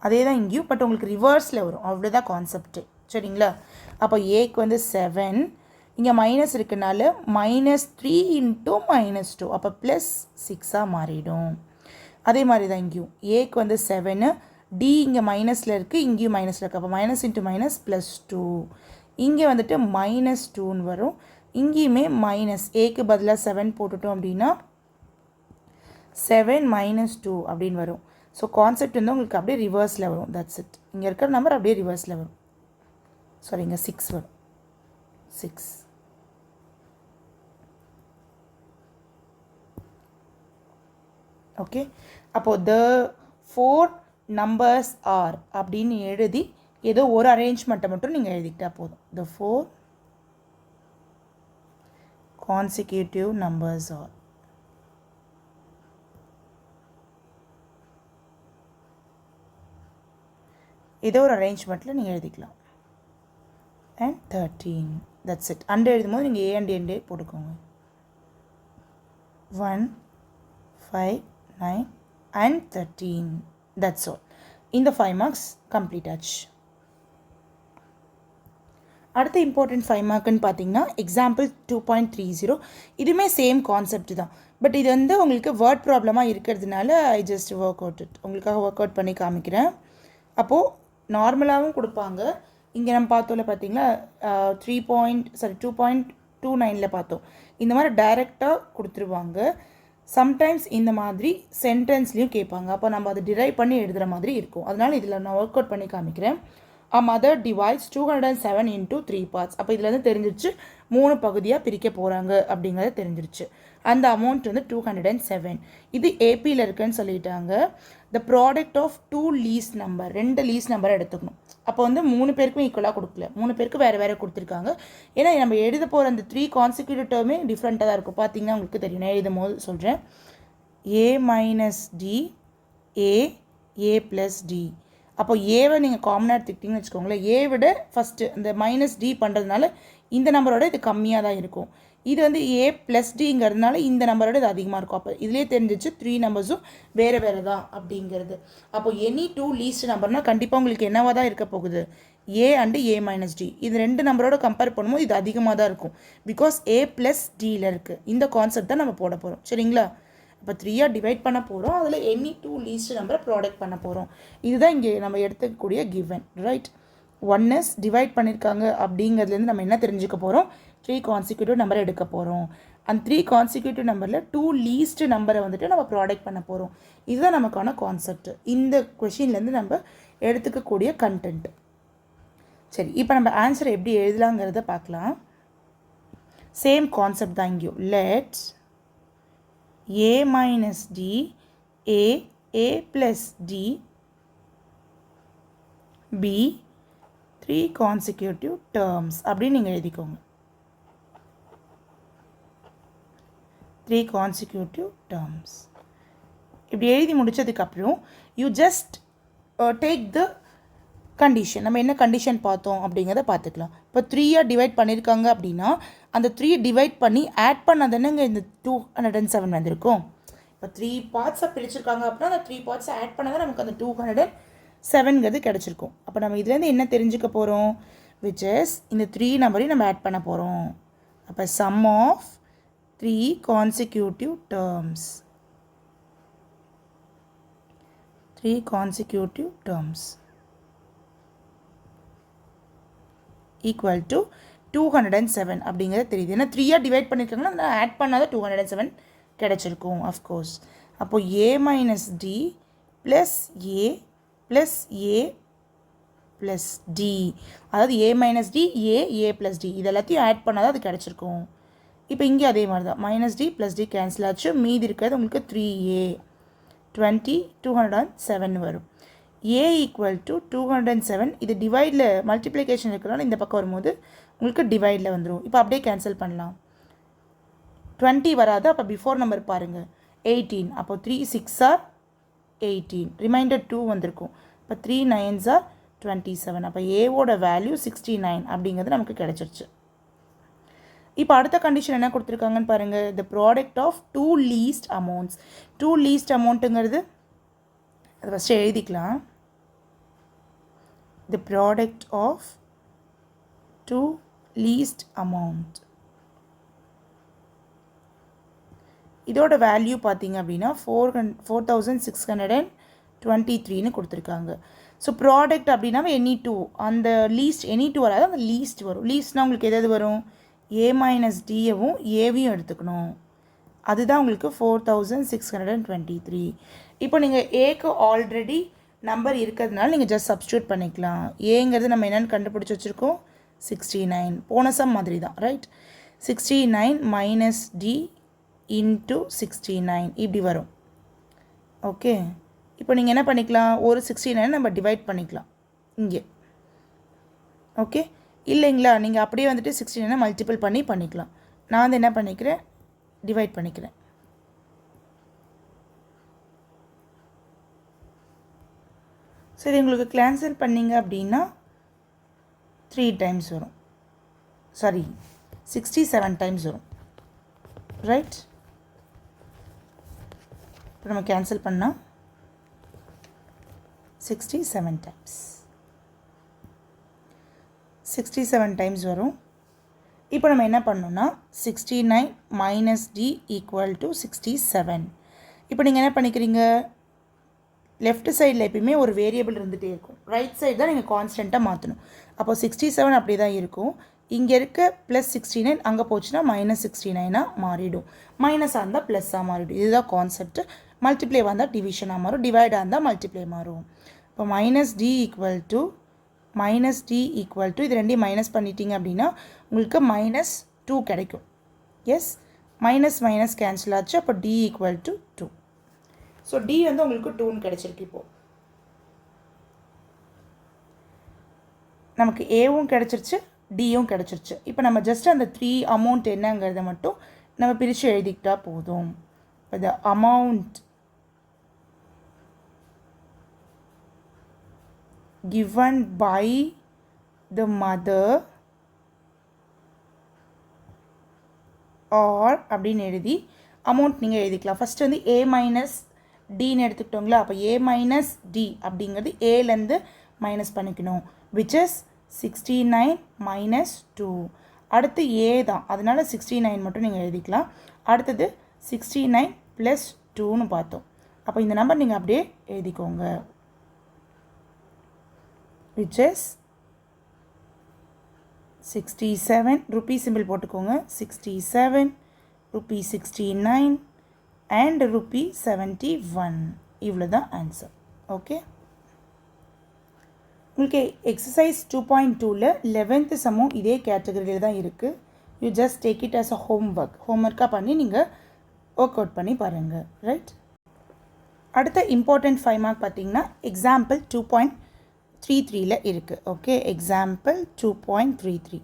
அதே தான் இங்கேயும், பட் உங்களுக்கு ரிவர்ஸில் வரும், அவ்வளோதான் கான்செப்ட்டு. சரிங்களா? அப்போ ஏக்கு வந்து 7, இங்கே மைனஸ் இருக்குனால -3 × -2, அப்போ +6ஆக மாறிடும். அதே மாதிரி தான் இங்கேயும் ஏக்கு வந்து 7, டி இங்கே மைனஸில் இருக்குது, இங்கேயும் மைனஸில் இருக்குது. அப்போ -× +2, இங்கே வந்துட்டு -2ன்னு வரும். இங்கேயுமே மைனஸ், ஏக்கு பதிலாக 7 போட்டுட்டோம் அப்படின்னா 7 - 2 அப்படின்னு வரும். ஸோ கான்செப்ட் வந்து உங்களுக்கு அப்படியே ரிவர்ஸில் வரும். That's it. இங்கே இருக்கிற நம்பர் அப்படியே ரிவர்ஸில் வரும். சாரி, இங்கே 6 வரும். 6. ஓகே. அப்போது the 4 numbers are அப்படின்னு எழுதி ஏதோ ஒரு அரேஞ்ச்மெண்ட்டை மட்டும் நீங்கள் எழுதிக்கிட்டா போதும். the 4 consecutive numbers are. ஏதோ ஒரு அரேஞ்ச்மெண்ட்டில் நீங்கள் எழுதிக்கலாம். and 13. that's it. அண்ட் எழுதும் போது நீங்கள் ஏ அண்ட் எண்டே போட்டுக்கோங்க. 1, 5, 9 and 13. that's all. இந்த 5 marks complete ஆச்சு. அடுத்த இம்பார்ட்டன்ட் 5 மார்க்குன்னு பார்த்தீங்கன்னா எக்ஸாம்பிள் 2.30. இதுவுமே சேம் கான்செப்ட் தான். பட் இது வந்து உங்களுக்கு வேர்ட் ப்ராப்ளமாக இருக்கிறதுனால ஐ ஜஸ்ட் உங்களுக்காக ஒர்க் அவுட் பண்ணி காமிக்கிறேன். அப்போது நார்மலாகவும் கொடுப்பாங்க. இங்கே நம்ம பார்த்தோம்ல பார்த்தீங்களா, 2.29ல் பார்த்தோம். இந்த மாதிரி டைரெக்டாக கொடுத்துருவாங்க. சம்டைம்ஸ் இந்த மாதிரி சென்டென்ஸ்லேயும் கேட்பாங்க. அப்போ நம்ம அதை டிரைவ் பண்ணி எழுதுகிற மாதிரி இருக்கும். அதனால் இதில் நான் ஒர்க் அவுட் பண்ணி காமிக்கிறேன். A mother divides 207 into 3 parts. அப்போ இதுலேருந்து தெரிஞ்சிருச்சு 3 பகுதியாக பிரிக்க போகிறாங்க அப்படிங்கிறது தெரிஞ்சிருச்சு. அந்த அமௌண்ட் வந்து 207. இது ஏபியில் இருக்குன்னு சொல்லிட்டாங்க. The product of 2 least number, 2 least நம்பரை எடுத்துக்கணும். அப்போ வந்து 3 பேருக்கும் ஈக்குவலாக கொடுக்கல, 3 பேருக்கு வேறு வேறு கொடுத்துருக்காங்க. ஏன்னா நம்ம எழுத போகிற அந்த 3 கான்சிக்யூட்டிவ் டேர்மே டிஃப்ரெண்ட்டாக தான் இருக்கும். பார்த்தீங்கன்னா உங்களுக்கு தெரியும். நான் எழுதும் போது சொல்கிறேன். a - d, a + d. அப்போ ஏவை நீங்கள் காமனாக எடுத்துக்கிட்டிங்கன்னு வச்சுக்கோங்களேன், ஏ விட ஃபஸ்ட்டு இந்த மைனஸ் டி பண்ணுறதுனால இந்த நம்பரோட இது கம்மியாக தான் இருக்கும். இது வந்து ஏ ப்ளஸ் டிங்கிறதுனால இந்த நம்பரோட இது அதிகமாக இருக்கும். அப்போ இதுலேயே தெரிஞ்சிச்சு 3 நம்பர்ஸும் வேறு வேறு தான் அப்படிங்கிறது. அப்போது எனி 2 லீஸ்ட் நம்பர்னால் கண்டிப்பாக உங்களுக்கு என்னவாக தான் இருக்க போகுது, A and A minus D. இது 2 நம்பரோட கம்பேர் பண்ணும்போது இது அதிகமாக தான் இருக்கும். பிகாஸ் ஏ ப்ளஸ் டியில் இருக்குது. இந்த கான்செப்ட் தான் நம்ம போட போகிறோம். சரிங்களா? இப்போ 3 டிவைட் பண்ண போகிறோம். அதில் எனி 2 லீஸ்ட் நம்பரை ப்ராடக்ட் பண்ண போகிறோம். இதுதான் இங்கே நம்ம எடுத்துக்கக்கூடிய கிவன். ரைட்? 1 இஸ் டிவைட் பண்ணியிருக்காங்க அப்படிங்கிறதுலேருந்து நம்ம என்ன தெரிஞ்சுக்க போகிறோம், 3 கான்சிக்யூட்டிவ் நம்பரை எடுக்க போகிறோம். அந்த 3 கான்சிக்யூட்டிவ் நம்பரில் 2 லீஸ்ட் நம்பரை வந்துட்டு நம்ம ப்ராடக்ட் பண்ண போகிறோம். இதுதான் நமக்கான கான்செப்ட். இந்த கொஷின்லேருந்து நம்ம எடுத்துக்கக்கூடிய கண்டென்ட். சரி, இப்போ நம்ம ஆன்சரை எப்படி எழுதலாங்கிறத பார்க்கலாம். சேம் கான்செப்ட் தான் இங்கேயும். Let's a minus d a plus d b 3 consecutive terms அப்படின்னு நீங்கள் எழுதிக்கோங்க. 3 consecutive terms. இப்படி எழுதி முடித்ததுக்கப்புறம் you just take the condition. நம்ம என்ன கண்டிஷன் பார்த்தோம் அப்படிங்கிறத பார்த்துக்கலாம். இப்போ 3 டிவைட் பண்ணியிருக்காங்க அப்படின்னா அந்த 3 டிவைட் பண்ணி ஆட் பண்ணதானங்க இந்த 207 வந்திருக்கும். இப்போ 3 பார்ட்ஸை பிரிச்சிருக்காங்க அப்படின்னா அந்த 3 பார்ட்ஸை ஆட் பண்ணாதான் நமக்கு அந்த 207ங்கிறது கிடச்சிருக்கும். அப்போ நம்ம இதுலேருந்து என்ன தெரிஞ்சுக்க போகிறோம், விச் இஸ் இந்த 3 நம்பரையும் நம்ம ஆட் பண்ண போகிறோம். அப்போ sum of 3 consecutive terms. 3 consecutive terms equal to 207 அப்படிங்கிறது தெரியுது. ஏன்னா 3 டிவைட் பண்ணியிருக்காங்கன்னா அதை ஆட் பண்ணாத 207 கிடச்சிருக்கும் அஃப்கோர்ஸ். அப்போது ஏ minus D plus A plus A plus D, அதாவது ஏ மைனஸ் டி ஏ ப்ளஸ் டி இது எல்லாத்தையும் ஆட் பண்ணால் தான் அது கிடச்சிருக்கும். இப்போ இங்கே அதே மாதிரி தான் minus D plus D cancel ஆச்சு. மீதி இருக்கிறது உங்களுக்கு 3a 20 207 வரும். a equal to 207. இது டிவைடில் மல்டிப்ளிகேஷன் இருக்கிறனால இந்த பக்கம் வரும்போது உங்களுக்கு டிவைடில் வந்துடும். இப்போ அப்படியே கேன்சல் பண்ணலாம். 20 வராது. அப்போ பிஃபோர் நம்பர் பாருங்கள் 18. அப்போ 3 6 ஆர் 18, ரிமைண்டர் 2 வந்திருக்கும். இப்போ 3 9s ஆர் 27. அப்போ ஏவோட வேல்யூ 69 அப்படிங்கிறது நமக்கு கிடச்சிருச்சு. இப்போ அடுத்த கண்டிஷன் என்ன கொடுத்துருக்காங்கன்னு பாருங்கள். The product of 2 least amounts. 2 least அமௌண்ட்டுங்கிறது அதை ஃபஸ்ட்டு எழுதிக்கலாம். The product of 2 least amount. இதோட வேல்யூ பார்த்தீங்க அப்படின்னா 4623ன்னு கொடுத்துருக்காங்க. ஸோ ப்ராடக்ட் அப்படின்னா எனி 2, அந்த லீஸ்ட் எனி 2 வராது, அந்த லீஸ்ட் வரும். லீஸ்ட்னால் உங்களுக்கு எதாவது வரும், ஏ மைனஸ் டியவும் ஏவையும் எடுத்துக்கணும். அதுதான் உங்களுக்கு 4623. இப்போ நீங்கள் ஏக்கு ஆல்ரெடி நம்பர் இருக்கிறதுனால நீங்கள் ஜஸ்ட் சப்ஸ்டியூட் பண்ணிக்கலாம். ஏங்கிறது நம்ம என்னென்னு கண்டுபிடிச்சி வச்சுருக்கோம், 69. போன சம் மாதிரி தான், ரைட்? 69 மைனஸ் டி இன்ட்டு 69 இப்படி வரும். ஓகே, இப்போ நீங்கள் என்ன பண்ணிக்கலாம், ஒரு 69 நம்ம டிவைட் பண்ணிக்கலாம் இங்கே. ஓகே, இல்லைங்களா? நீங்கள் அப்படியே வந்துட்டு 69 மல்டிபிள் பண்ணிக்கலாம். நான் வந்து என்ன பண்ணிக்கிறேன், டிவைட் பண்ணிக்கிறேன். சரி, உங்களுக்கு கேன்சல் பண்ணிங்க அப்படின்னா 3 டைம்ஸ் வரும். சாரி, 67 டைம்ஸ் வரும், ரைட்? இப்போ நம்ம கேன்சல் பண்ணால் 67 டைம்ஸ் 67 டைம்ஸ் வரும். இப்போ நம்ம என்ன பண்ணோம்னா 69 மைனஸ் டி ஈக்குவல் டு 67. இப்போ நீங்கள் என்ன பண்ணிக்கிறீங்க, லெஃப்ட் சைடில் எப்பயுமே ஒரு வேரியபிள் இருந்துகிட்டே இருக்கும். ரைட் சைடு தான் நீங்கள் கான்ஸ்டண்ட்டாக மாற்றணும். அப்போ 67 அப்படி தான் இருக்கும். இங்கே இருக்க ப்ளஸ் 69 அங்கே போச்சுன்னா மைனஸ் 69 மாறிடும். மைனஸாக இருந்தால் ப்ளஸ்ஸாக மாறிடும். இதுதான் கான்செப்ட். மல்டிப்ளே வந்தால் டிவிஷனாக மாறும், டிவைடாக இருந்தால் மல்டிப்ளே மாறும். இப்போ மைனஸ் டி ஈக்குவல் டு இது ரெண்டையும் மைனஸ் பண்ணிட்டீங்க அப்படின்னா உங்களுக்கு -2 கிடைக்கும். எஸ், மைனஸ் மைனஸ் கேன்சல் ஆச்சு. அப்போ D equal to 2. So D வந்து உங்களுக்கு 2ன்னு கிடச்சிருக்கு. இப்போது நமக்கு ஏவும் கிடச்சிருச்சு, டியும் கிடச்சிருச்சு. இப்போ நம்ம ஜஸ்ட் அந்த 3 அமௌண்ட் என்னங்கிறத மட்டும் நம்ம பிரித்து எழுதிக்கிட்டா போதும். இப்போ the amount given by the mother or அப்படின்னு எழுதி அமௌண்ட் நீங்கள் எழுதிக்கலாம். ஃபஸ்ட்டு வந்து a மைனஸ் டின்னு எடுத்துக்கிட்டோங்களா, அப்போ a மைனஸ் டி அப்படிங்கிறது ஏலேருந்து மைனஸ் பண்ணிக்கணும், which is 69 மைனஸ் 2. அடுத்து a தான், அதனால 69 மட்டும் நீங்கள் எழுதிக்கலாம். அடுத்தது 69 ப்ளஸ் 2ன்னு பார்த்தோம். அப்போ இந்த நம்பர் நீங்கள் அப்படியே எழுதிக்கோங்க, which is 67 ரூபீ சிம்பிள் போட்டுக்கோங்க, 67 ரூபீ 69 அண்ட் ரூபீ 71. இவ்வளோ தான் ஆன்சர். ஓகே, உங்களுக்கு எக்ஸசைஸ் 2.2ல் 11th சம்மும் இதே கேட்டகரியில் தான் இருக்குது. You just take it as a ஹோம்ஒர்க்காக பண்ணி நீங்கள் ஒர்க் அவுட் பண்ணி பாருங்கள். ரைட், அடுத்த இம்பார்ட்டண்ட் 5 மார்க் பார்த்தீங்கன்னா எக்ஸாம்பிள் 2.33ல் இருக்குது. ஓகே, எக்ஸாம்பிள் 2.33.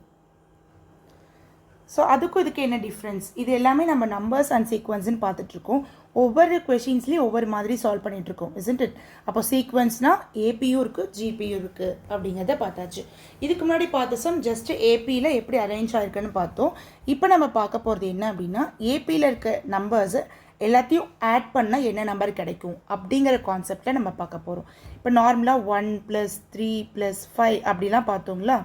ஸோ அதுக்கும் இதுக்கு என்ன டிஃப்ரென்ஸ், இது எல்லாமே நம்ம நம்பர்ஸ் அண்ட் சீக்வன்ஸ்ன்னு பார்த்துட்ருக்கோம். ஒவ்வொரு கொஷின்ஸ்லேயும் ஒவ்வொரு மாதிரி சால்வ் பண்ணிகிட்ருக்கோம், இஸ்ன்ட் இட்? அப்போ சீக்வன்ஸ்னால் ஏபியும் இருக்குது ஜிபியும் இருக்குது அப்படிங்கிறத பார்த்தாச்சு. இதுக்கு முன்னாடி பார்த்த சம் ஜஸ்ட் ஏபியில் எப்படி அரேஞ்ச் ஆகிருக்குன்னு பார்த்தோம். இப்போ நம்ம பார்க்க போகிறது என்ன அப்படின்னா, ஏபியில் இருக்க நம்பர்ஸை எல்லாத்தையும் ஆட் பண்ணால் என்ன நம்பர் கிடைக்கும் அப்படிங்கிற கான்செப்டில் நம்ம பார்க்க போகிறோம். இப்போ நார்மலாக 1 + 3 + 5 அப்படிலாம் பார்த்தோங்களா.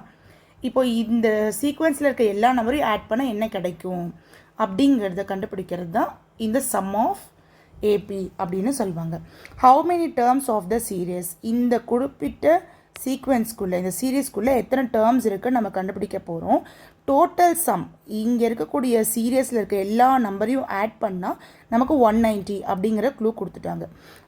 இப்போ இந்த சீக்வன்ஸில் இருக்க எல்லா நம்பரையும் ஆட் பண்ணால் என்ன கிடைக்கும் அப்படிங்கிறத கண்டுபிடிக்கிறது தான் இந்த சம் ஆஃப் ஏபி அப்படின்னு சொல்லுவாங்க. How many terms of the series, இந்த குறிப்பிட்ட சீக்வன்ஸ்குள்ளே இந்த சீரியஸ்க்குள்ளே எத்தனை டேர்ம்ஸ் இருக்குன்னு நம்ம கண்டுபிடிக்க போகிறோம். டோட்டல் சம் இங்கே இருக்கக்கூடிய சீரியஸில் இருக்க எல்லா நம்பரையும் ஆட் பண்ணால் நமக்கு 190 அப்படிங்கிற க்ளூ கொடுத்துட்டாங்க.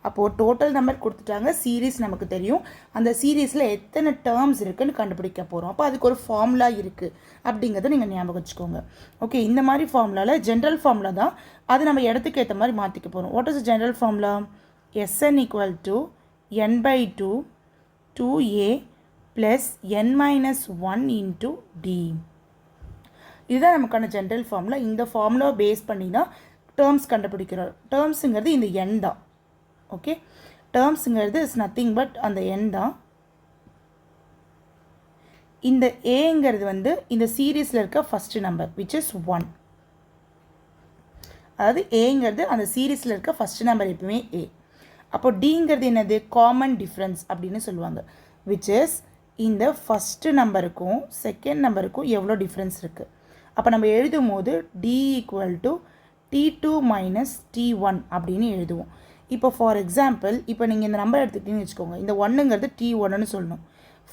அப்போது டோட்டல் நம்பர் கொடுத்துட்டாங்க, சீரீஸ் நமக்கு தெரியும், அந்த சீரீஸில் எத்தனை டேர்ம்ஸ் இருக்குதுன்னு கண்டுபிடிக்க போகிறோம். அப்போ அதுக்கு ஒரு ஃபார்முலா இருக்குது அப்படிங்கிறத நீங்கள் ஞாபகம் வச்சுக்கோங்க. ஓகே, இந்த மாதிரி ஃபார்முலாவில் ஜென்ரல் ஃபார்முலா தான், அது நம்ம இடத்துக்கு ஏற்ற மாதிரி மாற்றிக்க போகிறோம். What is general formula? Sn = n/2 2a + n-1 × d. இதுதான் நமக்கான ஜென்ரல் ஃபார்முலா. இந்த ஃபார்முலாவை பேஸ் பண்ணி தான் டேர்ம்ஸ் கண்டுபிடிக்கிறோம். டேர்ம்ஸுங்கிறது இந்த n தான். ஓகே, டேர்ம்ஸுங்கிறது இஸ் நத்திங் பட் அந்த n தான். இந்த ஏங்கிறது வந்து இந்த சீரீஸில் இருக்க ஃபஸ்ட்டு நம்பர் விச் இஸ் 1. அதாவது ஏங்கிறது அந்த சீரீஸில் இருக்க ஃபஸ்ட்டு நம்பர் எப்பவுமே ஏ. அப்போ டிங்கிறது என்னது? காமன் டிஃப்ரென்ஸ் அப்படின்னு சொல்லுவாங்க, விச் இஸ் இந்த ஃபஸ்ட்டு நம்பருக்கும் செகண்ட் நம்பருக்கும் எவ்வளோ டிஃப்ரென்ஸ் இருக்குது. அப்போ நம்ம எழுதும் போது d = t2 - t1 அப்படின்னு எழுதுவோம். இப்போ ஃபார் எக்ஸாம்பிள், இப்போ நீங்கள் இந்த நம்பர் எடுத்துக்கிட்டீங்கன்னு வச்சுக்கோங்க, இந்த 1ங்கிறது t1ன்னு சொல்லணும்,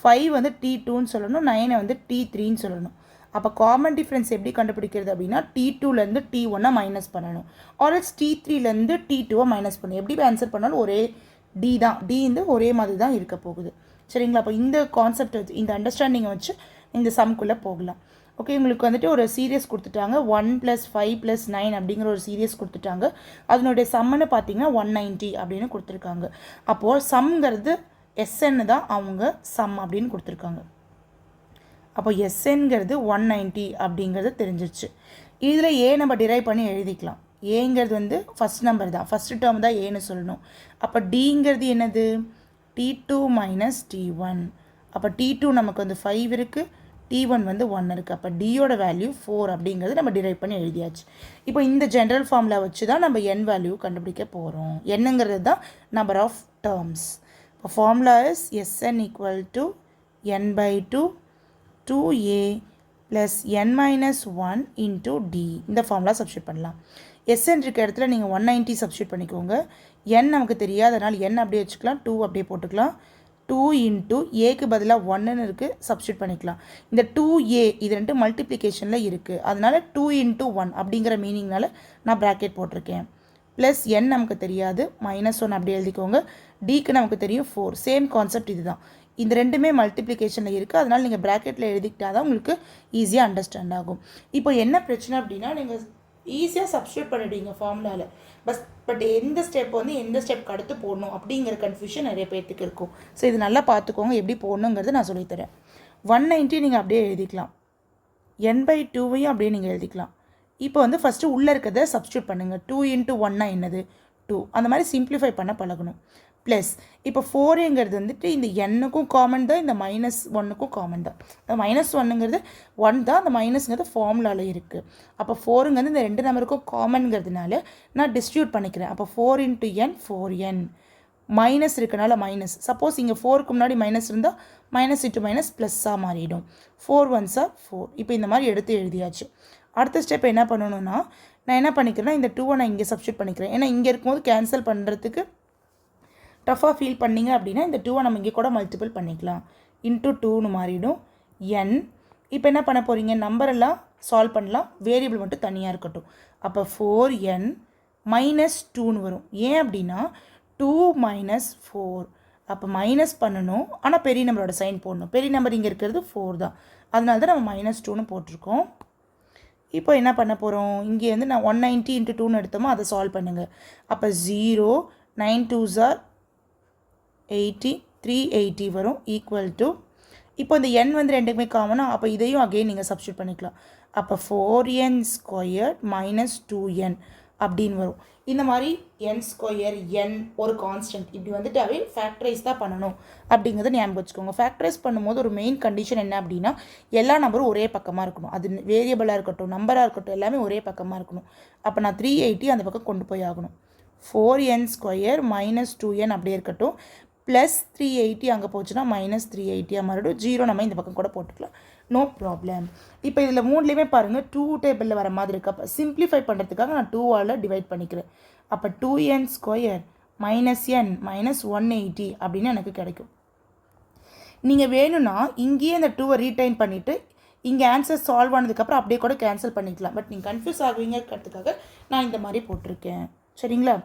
5 வந்து t2ன்னு சொல்லணும், 9 வந்து t3ன்னு சொல்லணும். அப்போ காமன் டிஃப்ரென்ஸ் எப்படி கண்டுபிடிக்கிறது அப்படின்னா, t2லேருந்து t1 மைனஸ் பண்ணணும், ஆர்எல்ஸ் t3லேருந்து t2 மைனஸ் பண்ணணும். எப்படி ஆன்சர் பண்ணாலும் ஒரே டி தான், டி வந்து ஒரே மாதிரி தான் இருக்க போகுது. சரிங்களா? அப்போ இந்த கான்செப்ட் வச்சு, இந்த அண்டர்ஸ்டாண்டிங்கை வச்சு இந்த சம்குள்ளே போகலாம். ஓகே, உங்களுக்கு வந்துட்டு ஒரு சீரியஸ் கொடுத்துட்டாங்க, 1 + 5 + 9 அப்படிங்கிற ஒரு சீரியஸ் கொடுத்துட்டாங்க. அதனுடைய சம்முன்னு பார்த்தீங்கன்னா 190 அப்படின்னு கொடுத்துருக்காங்க. அப்போது சம்ங்கிறது SN தான் அவங்க சம் அப்படின்னு கொடுத்துருக்காங்க. அப்போ SNங்கிறது 190 அப்படிங்கிறது தெரிஞ்சிருச்சு. இதில் ஏ நம்ம டிரைவ் பண்ணி எழுதிக்கலாம். ஏங்கிறது வந்து ஃபஸ்ட் நம்பர் தான், ஃபஸ்ட்டு டேர்ம் தான் ஏன்னு சொல்லணும். அப்போ டிங்கிறது என்னது? t2 - t1. அப்போ t2 நமக்கு வந்து 5 இருக்குது, t1 வந்து 1 இருக்குது. அப்போ டியோட வேல்யூ 4 அப்படிங்கிறது நம்ம டிரைவ் பண்ணி எழுதியாச்சு. இப்போ இந்த ஜென்ரல் ஃபார்முலா வச்சு தான் நம்ம n வேல்யூ கண்டுபிடிக்க போகிறோம். என்னங்கிறது தான் நம்பர் ஆஃப் டேர்ம்ஸ். இப்போ formula is Sn = n/2 2a + n-1 × d. இந்த ஃபார்முலா சப்ஸ்டியூட் பண்ணலாம். Sn இருக்க இடத்துல நீங்கள் 190 சப்ஸ்டியூட் பண்ணிக்கோங்க. n நமக்கு தெரியாதனால n அப்படியே வச்சுக்கலாம், 2 அப்படியே போட்டுக்கலாம். 2 × ஏக்கு பதிலாக 1ன்னு இருக்குது, சப்ஸ்டியூட் பண்ணிக்கலாம். இந்த 2a இது 2 மல்டிப்ளிகேஷனில் இருக்குது, அதனால் 2 × 1 அப்படிங்கிற மீனிங்னால நான் ப்ராக்கெட் போட்டிருக்கேன். ப்ளஸ் n நமக்கு தெரியாது, -1 அப்படி எழுதிக்கோங்க. டிக்கு நமக்கு தெரியும் 4. சேம் கான்செப்ட் இது தான். இந்த ரெண்டுமே மல்டிப்ளிகேஷனில் இருக்குது, அதனால் நீங்கள் ப்ராக்கெட்டில் எழுதிக்கிட்டால் தான் உங்களுக்கு ஈஸியாக அண்டர்ஸ்டாண்ட் ஆகும். இப்போ என்ன பிரச்சனை அப்படின்னா, நீங்கள் ஈஸியாக சப்ஸ்டியூட் பண்ணிடுவீங்க ஃபார்முலாவில், பட் எந்த ஸ்டெப் வந்து எந்த ஸ்டெப்க்கு அடுத்து போடணும் அப்படிங்கிற கன்ஃபியூஷன் நிறைய பேர்த்துக்கு இருக்கும். ஸோ இது நல்லா பார்த்துக்கோங்க, எப்படி போடணுங்கிறது நான் சொல்லித்தரேன். 190 நீங்கள் அப்படியே எழுதிக்கலாம், n/2வையும் அப்படியே நீங்கள் எழுதிக்கலாம். இப்போ வந்து ஃபஸ்ட்டு உள்ளே இருக்கிறத சப்ஸ்டியூட் பண்ணுங்கள். 2 × 1 என்னது? 2. அந்த மாதிரி சிம்பிளிஃபை பண்ண பழகணும். ப்ளஸ் இப்போ 4ங்கிறது வந்துட்டு இந்த எண்ணுக்கும் காமன் தான், இந்த -1க்கும் காமன் தான். -1ங்கிறது 1 தான், அந்த மைனஸ்ங்கிறது ஃபார்முலாவில் இருக்குது. அப்போ 4ங்கிறது இந்த ரெண்டு நம்பருக்கும் காமன்ங்கிறதுனால நான் டிஸ்ட்ரிபியூட் பண்ணிக்கிறேன். அப்போ 4 × n 4n, மைனஸ் இருக்கனால மைனஸ். சப்போஸ் இங்கே 4க்கு முன்னாடி மைனஸ் இருந்தால் மைனஸ் இன்ட்டு மைனஸ் ப்ளஸ்ஸாக மாறிடும். 4 1s are 4. இப்போ இந்த மாதிரி எடுத்து எழுதியாச்சு. அடுத்த ஸ்டெப் என்ன பண்ணணும்னா, நான் என்ன பண்ணிக்கிறேன்னா இந்த 2 நான் இங்கே சப்ஸ்டியூட் பண்ணிக்கிறேன். ஏன்னா இங்கே இருக்கும்போது கேன்சல் பண்ணுறதுக்கு டஃபாக ஃபீல் பண்ணிங்க அப்படின்னா இந்த 2 நம்ம இங்கே கூட மல்டிபிள் பண்ணிக்கலாம். இன்ட்டு 2ன்னு மாறிடும் n. இப்போ என்ன பண்ண போகிறீங்க, நம்பரெல்லாம் சால்வ் பண்ணலாம், வேரியபிள் மட்டும் தனியாக இருக்கட்டும். அப்போ 4n -2ன்னு வரும். ஏன் அப்படின்னா 2 - 4, அப்போ மைனஸ் பண்ணணும், ஆனால் பெரிய நம்பரோட சைன் போடணும். பெரிய நம்பர் இங்கே இருக்கிறது 4 தான், அதனால தான் நம்ம -2ன்னு போட்டிருக்கோம். இப்போ என்ன பண்ண போகிறோம், இங்கே வந்து நான் 190 × 2ன்னு எடுத்தோமோ அதை சால்வ் பண்ணுங்கள். அப்போ 0 9 2s are 80 380 வரும் ஈக்குவல் டு, இப்போ இந்த n வந்து ரெண்டுக்குமே காமனாக, அப்போ இதையும் அகெயின் நீங்கள் சப்ஸ்டியூட் பண்ணிக்கலாம். அப்போ 4n² - 2n அப்படின்னு வரும். இந்த மாதிரி n² n ஒரு கான்ஸ்டன்ட் இப்படி வந்துட்டாவே ஃபேக்டரைஸ் தான் பண்ணணும் அப்படிங்கிறத ஞாபகம் வச்சுக்கோங்க. ஃபேக்டரைஸ் பண்ணும்போது ஒரு மெயின் கண்டிஷன் என்ன அப்படின்னா, எல்லா நம்பரும் ஒரே பக்கமாக இருக்கணும். அது வேரியபிளாக இருக்கட்டும் நம்பராக இருக்கட்டும் எல்லாமே ஒரே பக்கமாக இருக்கணும். அப்போ நான் 380 அந்த பக்கம் கொண்டு போய் ஆகணும். 4n² - 2n அப்படியே இருக்கட்டும், ப்ளஸ் 380 அங்கே போச்சுன்னா -380 மறுபடியும் 0 நம்ம இந்த பக்கம் கூட போட்டுக்கலாம், நோ ப்ராப்ளம். இப்போ இதில் மூணுலேயுமே பாருங்கள் 2 டேபிளில் வர மாதிரி இருக்குது. அப்போ சிம்பிளிஃபை பண்ணுறதுக்காக நான் 2ஆல் டிவைட் பண்ணிக்கிறேன். அப்போ 2n² - n -180 அப்படின்னு எனக்கு கிடைக்கும். நீங்கள் வேணும்னா இங்கேயே இந்த 2வை ரீடைன் பண்ணிவிட்டு இங்கே ஆன்சர் சால்வ் ஆனதுக்கப்புறம் அப்படியே கூட கேன்சல் பண்ணிக்கலாம். பட் நீங்கள் கன்ஃபியூஸ் ஆகுவீங்கிறதுக்காக நான் இந்த மாதிரி போட்டிருக்கேன். சரிங்களா?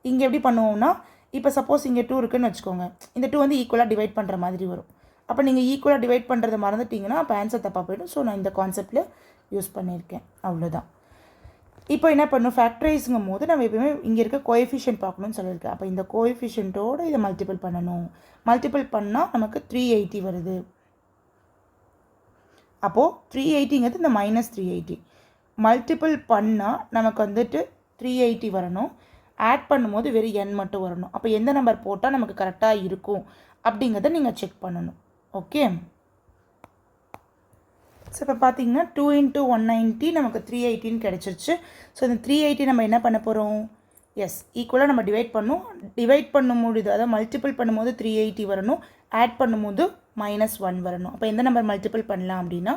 இங்கே எப்படி பண்ணுவோம்னா, இப்போ சப்போஸ் இங்கே 2 இருக்குதுன்னு வச்சுக்கோங்க, இந்த 2 வந்து ஈக்குவலாக டிவைட் பண்ணுற மாதிரி வரும். அப்போ நீங்கள் ஈக்குவலாக டிவைட் பண்ணுறதை மறந்துட்டிங்கன்னா அப்போ ஆன்சர் தப்பாக போய்டும். ஸோ நான் இந்த கான்செப்டில் யூஸ் பண்ணியிருக்கேன், அவ்வளோதான். இப்போ என்ன பண்ணணும், ஃபேக்டரைஸுங்கும் போது நம்ம எப்பவுமே இங்கே இருக்க கோஎஃபிஷியன்ட் பார்க்கணும்னு சொல்லியிருக்கேன். அப்போ இந்த கோஎஃபிஷியன்ட்டோடு இதை மல்டிபிள் பண்ணணும். மல்டிபிள் பண்ணால் நமக்கு 380 வருது. அப்போது 380ங்கிறது இந்த -380 மல்டிபிள் பண்ணால் நமக்கு வந்துட்டு 380 வரணும். ஆட் பண்ணும்போது வெறும் n மட்டும் வரணும். அப்போ எந்த நம்பர் போட்டால் நமக்கு கரெக்டாக இருக்கும் அப்படிங்கிறத நீங்கள் செக் பண்ணணும். ஓகே, ஸோ இப்போ பார்த்தீங்கன்னா 2 × 190 நமக்கு 380ன்னு கிடச்சிருச்சு. ஸோ இந்த 380 நம்ம என்ன பண்ண போகிறோம், எஸ் ஈக்குவலாக நம்ம டிவைட் பண்ணணும். டிவைட் பண்ணும்போது அதாவது மல்டிபிள் பண்ணும்போது 380 வரணும், ஆட் பண்ணும்போது -1 வரணும். அப்போ எந்த நம்பர் மல்டிபிள் பண்ணலாம் அப்படின்னா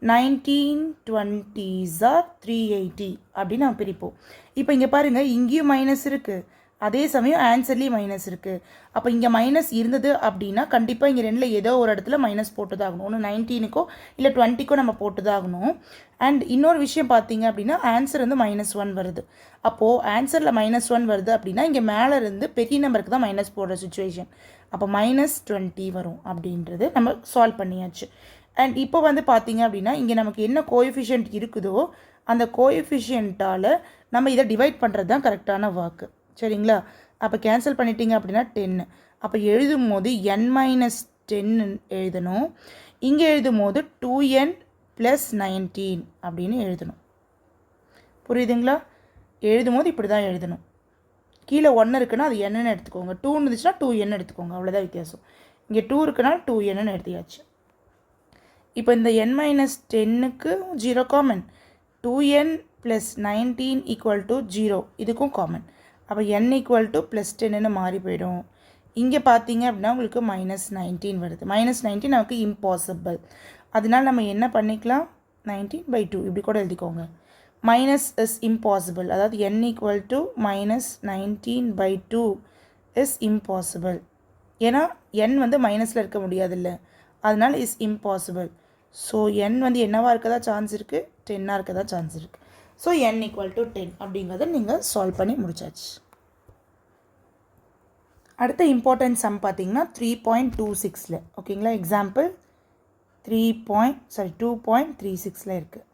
1920s are 380 அப்படின்னு நம்ம பிரிப்போம். இப்போ இங்கே பாருங்கள், இங்கேயும் மைனஸ் இருக்குது, அதே சமயம் ஆன்சர்லேயும் மைனஸ் இருக்குது. அப்போ இங்கே மைனஸ் இருந்தது அப்படின்னா கண்டிப்பாக இங்கே ரெண்டில் ஏதோ ஒரு இடத்துல மைனஸ் போட்டு தான் ஆகணும். ஒன்று 19க்கோ இல்லை 20க்கோ நம்ம போட்டு தான் ஆகணும். அண்ட் இன்னொரு விஷயம் பார்த்தீங்க அப்படின்னா ஆன்சர் வந்து -1 வருது. அப்போது ஆன்சரில் -1 வருது அப்படின்னா இங்கே மேலே இருந்து பெரிய நம்பருக்கு தான் மைனஸ் போடுற சுச்சுவேஷன். அப்போ -20 வரும் அப்படின்றது நம்ம சால்வ் பண்ணியாச்சு. அண்ட் இப்போ வந்து பார்த்தீங்க அப்படின்னா இங்கே நமக்கு என்ன கோஎஃபிஷியன்ட் இருக்குதோ அந்த கோஎஃபிஷியன்ட்டால் நம்ம இதை டிவைட் பண்ணுறது தான் கரெக்டான ஒர்க்கு. சரிங்களா? அப்போ கேன்சல் பண்ணிட்டீங்க அப்படின்னா 10. அப்போ எழுதும் போது n - 10 எழுதணும். இங்கே எழுதும் போது 2n + 19 அப்படின்னு எழுதணும். புரியுதுங்களா? எழுதும் போது இப்படி தான் எழுதணும். கீழே 1 இருக்குன்னா அது என்னன்னு எடுத்துக்கோங்க, 2 இருந்துச்சுன்னா 2n எடுத்துக்கோங்க, அவ்வளோதான் வித்தியாசம். இங்கே 2 இருக்குன்னா 2n எடுத்தியாச்சு. இப்போ இந்த n - 10க்கு 0 காமன், 2n + 19 = 0 இதுக்கும் காமன். அப்போ n = +10ன்னு மாறி போயிடும். இங்கே பார்த்தீங்க அப்படின்னா உங்களுக்கு -19 வருது. -19 நமக்கு இம்பாசிபிள். அதனால் நம்ம என்ன பண்ணிக்கலாம், 19/2 இப்படி கூட எழுதிக்கோங்க. மைனஸ் இஸ் இம்பாசிபிள், அதாவது n = -19/2 இஸ் இம்பாசிபிள். ஏன்னா n வந்து மைனஸில் இருக்க முடியாதுல்ல, அதனால் இஸ் இம்பாசிபிள். ஸோ n வந்து என்னவாக இருக்கதா சான்ஸ் இருக்குது, 10ஆக இருக்கதா சான்ஸ் இருக்குது. ஸோ n = 10 அப்படிங்கிறத நீங்கள் சால்வ் பண்ணி முடிச்சாச்சு. அடுத்த இம்பார்ட்டன்ட் சம் பார்த்தீங்கன்னா 3.26ல் ஓகேங்களா. எக்ஸாம்பிள் 2.36ல் இருக்குது.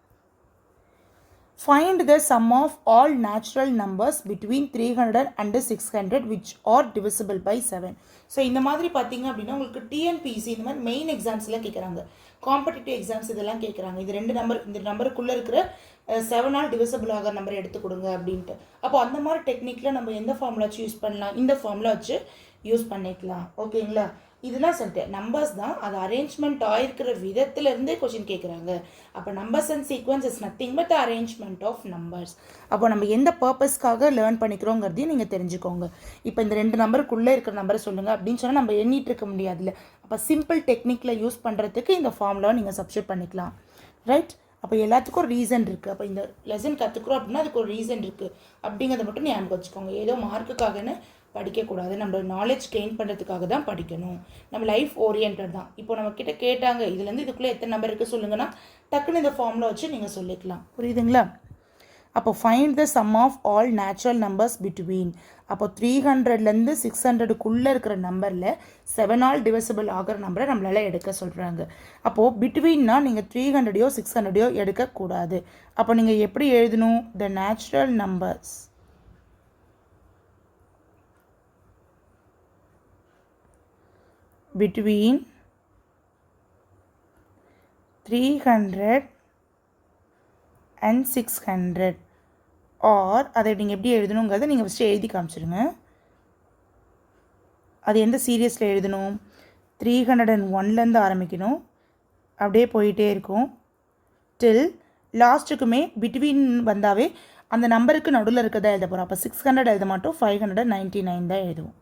Find the sum of all natural numbers between 300 and 600 which are divisible by 7. So இந்த மாதிரி பார்த்தீங்க அப்படின்னா உங்களுக்கு டிஎன்பிசி இந்த மாதிரி மெயின் எக்ஸாம்ஸ்லாம் கேட்குறாங்க, காம்படிட்டிவ் எக்ஸாம்ஸ் இதெல்லாம் கேட்குறாங்க. இது ரெண்டு நம்பர், இந்த நம்பருக்குள்ளே இருக்கிற 7ஆல் டிவிசிபிள் ஆகிற நம்பரை எடுத்து கொடுங்க அப்படின்ட்டு. அப்போ அந்த மாதிரி டெக்னிக்கில் நம்ம எந்த ஃபார்முலா வச்சு யூஸ் பண்ணலாம், இந்த ஃபார்முலா வச்சு யூஸ் பண்ணிக்கலாம். ஓகேங்களா? இதெல்லாம் சொல்லிட்டு நம்பர்ஸ் தான், அது அரேஞ்ச்மெண்ட் ஆகிருக்கிற விதத்துலேருந்தே கொஷின் கேட்குறாங்க. அப்போ numbers and sequence is nothing but arrangement of numbers. அப்போ நம்ம எந்த பர்பஸ்க்காக லேர்ன் பண்ணிக்கிறோங்கிறதையும் நீங்கள் தெரிஞ்சுக்கோங்க. இப்போ இந்த 2 நம்பருக்குள்ளே இருக்கிற நம்பரை சொல்லுங்கள் அப்படின்னு சொன்னால் நம்ம எண்ணிட்டு இருக்க முடியாதுல்ல. அப்போ சிம்பிள் டெக்னிக்கில் யூஸ் பண்ணுறதுக்கு இந்த ஃபார்முலாவை நீங்கள் சப்ஸ்டியூட் பண்ணிக்கலாம். ரைட்? அப்போ எல்லாத்துக்கும் ஒரு ரீசன் இருக்குது. அப்போ இந்த லெசன் கற்றுக்குறோம் அப்படின்னா அதுக்கு ஒரு ரீசன் இருக்குது அப்படிங்கிறத மட்டும் ஞாபகம் வச்சுக்கோங்க. ஏதோ மார்க்குக்காகன்னு படிக்கக்கூடாது. நம்ம நாலேஜ் கெயின் பண்ணுறதுக்காக தான் படிக்கணும். நம்ம லைஃப் ஓரியன்ட் தான். இப்போ நம்மக்கிட்ட கேட்டாங்க இதுலேருந்து இதுக்குள்ளே எத்தனை நம்பர் இருக்குது சொல்லுங்கன்னா டக்குன்னு இந்த ஃபார்முலா வச்சு நீங்கள் சொல்லிக்கலாம். புரியுதுங்களா? அப்போ find the sum of all natural numbers between. அப்போ 300லேருந்து 600க்குள்ளே இருக்கிற நம்பரில் 7ஆல் டிவிசிபிள் ஆகிற நம்பரை நம்மளால் எடுக்க சொல்கிறாங்க. அப்போது பிட்வீன்னா நீங்கள் 300யோ 600யோ எடுக்கக்கூடாது. அப்போ நீங்கள் எப்படி எழுதணும்? The natural numbers between 300 and 600 are அதை நீங்கள் எப்படி எழுதணுங்கிறத நீங்கள் ஃபஸ்ட்டு எழுதி காமிச்சிடுங்க. அது எந்த சீரியஸில் எழுதணும்? 301லேருந்து ஆரம்பிக்கணும், அப்படியே போயிட்டே இருக்கும் டில் லாஸ்ட்டுக்குமே பிட்வீன் வந்தாவே அந்த நம்பருக்கு நடுவில் இருக்கிறதா எழுத போகிறோம். அப்போ 600 எழுத மாட்டோம், 599 தான் எழுதுவோம்.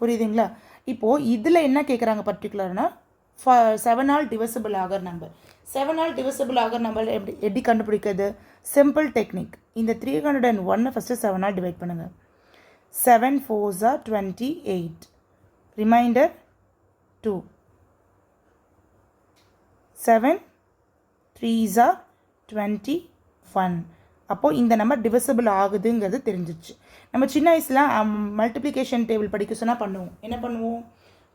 புரியுதுங்களா? இப்போது இதில் என்ன கேட்குறாங்க பர்டிகுலர்னா 7ஆல் டிவிசிபிள் ஆகிற நம்பர். 7ஆல் டிவிசிபிள் ஆகிற நம்பர் எப்படி கண்டுபிடிக்கிறது? Simple technique. இந்த 301 ஃபஸ்ட்டு 7ஆல் டிவைட் பண்ணுங்கள். 7 4s are 28. Reminder 2. 7 3s are 21. அப்போது இந்த நம்பர் டிவிசிபிள் ஆகுதுங்கிறது தெரிஞ்சிச்சு. நம்ம சின்ன வயசில் மல்டிப்ளிகேஷன் டேபிள் படிக்க சொன்னால் பண்ணுவோம். என்ன பண்ணுவோம்?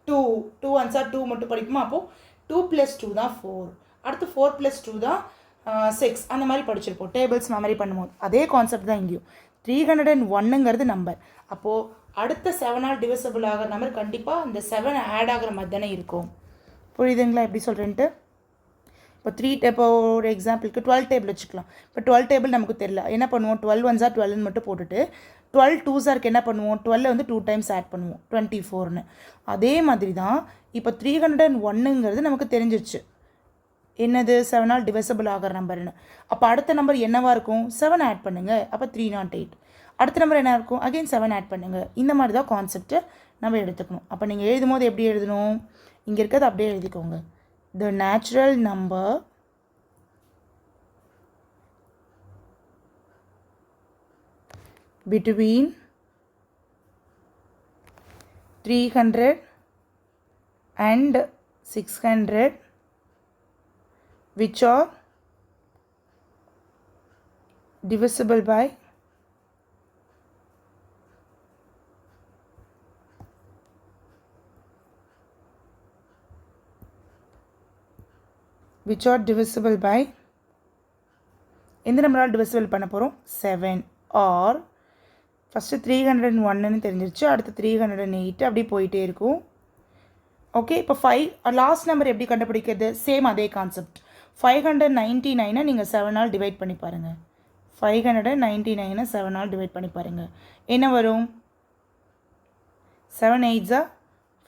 2 1s are 2 மட்டும் படிக்குமா? அப்போது 2 + 2 தான் 4, அடுத்து 4 + 2 தான் 6, அந்த மாதிரி படிச்சிருப்போம் டேபிள்ஸ் மெமரி பண்ணும்போது. அதே கான்செப்ட் தான் இங்கேயும். 301ங்கிறது நம்பர். அப்போது அடுத்த 7ஆல் டிவிசிபிள் ஆகிற நம்பர் கண்டிப்பாக இந்த 7 ஆட் ஆகிற மாதிரி தானே இருக்கும். புரியுதுங்களா எப்படி சொல்கிறேன்ட்டு? இப்போ ஒரு எக்ஸாம்பிளுக்கு 12 டேபிள் வச்சுக்கலாம். இப்போ 12 டேபிள் நமக்கு தெரியல, என்ன பண்ணுவோம்? 12 1s are 12ன்னு மட்டும் போட்டுட்டு 12 2s are என்ன பண்ணுவோம்? 12 வந்து 2 டைம்ஸ் ஆட் பண்ணுவோம், 24ன்னு. அதே மாதிரி தான் இப்போ 301ங்கிறது நமக்கு தெரிஞ்சிச்சு என்னது? 7ஆல் டிவிசிபிள் ஆகிற நம்பர்னு. அப்போ அடுத்த நம்பர் என்னவாக இருக்கும்? 7 ஆட் பண்ணுங்கள், அப்போ 308. அடுத்த நம்பர் என்ன இருக்கும்? அகெயின் 7 ஆட் பண்ணுங்கள். இந்த மாதிரி தான் கான்செப்டை நம்ம எடுத்துக்கணும். அப்போ நீங்கள் எழுதும் போது எப்படி எழுதணும்? இங்கே இருக்கிறது அப்படியே எழுதிக்கோங்க. The natural number between 300 and 600 which are divisible by எந்த நம்பரால் டிவிசிபிள் பண்ண போகிறோம்? 7 ஆர் ஃபஸ்ட்டு 301ன்னு தெரிஞ்சிருச்சு, அடுத்து 308 அப்படி போயிட்டே இருக்கும். ஓகே, இப்போ 5 லாஸ்ட் நம்பர் எப்படி கண்டுபிடிக்கிறது? சேம் அதே கான்செப்ட். 599 நீங்கள் 7ஆல் டிவைட் பண்ணி பாருங்கள். 599 7ஆல் டிவைட் பண்ணி பாருங்கள். என்ன வரும்? 7 8s are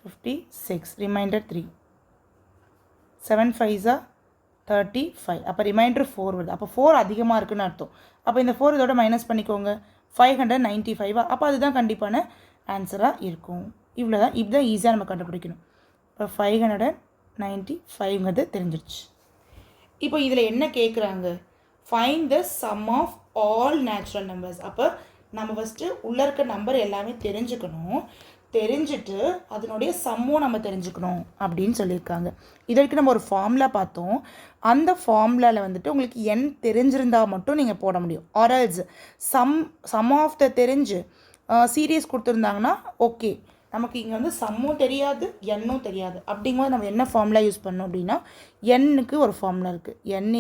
56, reminder 3. 7 5s are 35. அப்போ ரிமைண்டர் 4 வருது. அப்போ 4 அதிகமாக இருக்குன்னு அர்த்தம். அப்போ இந்த 4 இதோட மைனஸ் பண்ணிக்கோங்க. 595. அப்போ அதுதான் கண்டிப்பான ஆன்சராக இருக்கும். இவ்வளோதான். இப்படிதான் ஈஸியாக நம்ம கண்டுபிடிக்கணும். இப்போ 595ங்கிறது தெரிஞ்சிருச்சு. இப்போ இதில் என்ன கேட்குறாங்க? Find the sum of all natural numbers. அப்போ நம்ம ஃபஸ்ட்டு உள்ளே இருக்க நம்பர் எல்லாமே தெரிஞ்சுக்கணும். தெரிஞ்சுட்டு அதனுடைய சம்மும் நம்ம தெரிஞ்சுக்கணும் அப்படின்னு சொல்லியிருக்காங்க. இதற்கு நம்ம ஒரு ஃபார்முலா பார்த்தோம். அந்த ஃபார்முலாவில் வந்துட்டு உங்களுக்கு என் தெரிஞ்சிருந்தால் மட்டும் நீங்கள் போட முடியும். ஆர்எல்ஸ் சம் ஆஃப் த தெரிஞ்சு சீரியஸ் கொடுத்துருந்தாங்கன்னா ஓகே, நமக்கு இங்கே வந்து சம்மும் தெரியாது எண்ணும் தெரியாது. அப்படிங்கும்போது நம்ம என்ன ஃபார்முலா யூஸ் பண்ணோம் அப்படின்னா, எண்ணுக்கு ஒரு ஃபார்முலா இருக்குது. n =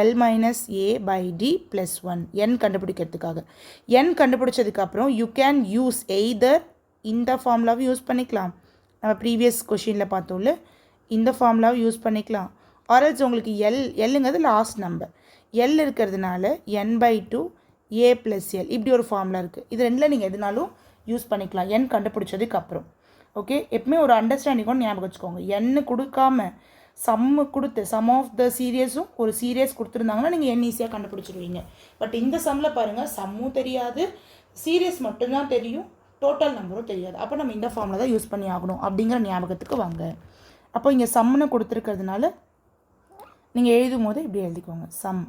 L - A/D + 1. n கண்டுபிடிக்கிறதுக்காக. n கண்டுபிடிச்சதுக்கப்புறம் யூ கேன் யூஸ் எய்தர் இந்த ஃபார்முலாவை யூஸ் பண்ணிக்கலாம், நம்ம ப்ரீவியஸ் கொஷினில் பார்த்தோம்ல இந்த ஃபார்முலாவை யூஸ் பண்ணிக்கலாம். ஆர்எல்ஸ் உங்களுக்கு எல்லுங்கிறது லாஸ்ட் நம்பர், எல் இருக்கிறதுனால n/2 A + L இப்படி ஒரு ஃபார்முலா இருக்குது. இது ரெண்டில் நீங்கள் எதுனாலும் யூஸ் பண்ணிக்கலாம் n கண்டுபிடிச்சதுக்கு அப்புறம். ஓகே, எப்பவுமே ஒரு அண்டர்ஸ்டாண்டிங் ஒன்று ஞாபகம் வச்சுக்கோங்க. n கொடுக்காம சம்மு கொடுத்து சம் ஆஃப் த சீரியஸும் ஒரு சீரியஸ் கொடுத்துருந்தாங்கன்னா நீங்கள் n ஈஸியாக கண்டுபிடிச்சிடுவீங்க. பட் இந்த சம்மில் பாருங்கள், சம்மும் தெரியாது, சீரியஸ் மட்டும்தான் தெரியும், டோட்டல் நம்பரும் தெரியாது. அப்போ நம்ம இந்த ஃபார்மில் தான் யூஸ் பண்ணி ஆகணும் அப்படிங்கிற ஞாபகத்துக்கு வாங்க. அப்போ இங்கே சம்முன்னு கொடுத்துருக்கிறதுனால நீங்கள் எழுதும் போது இப்படி எழுதிக்கோங்க, சம்.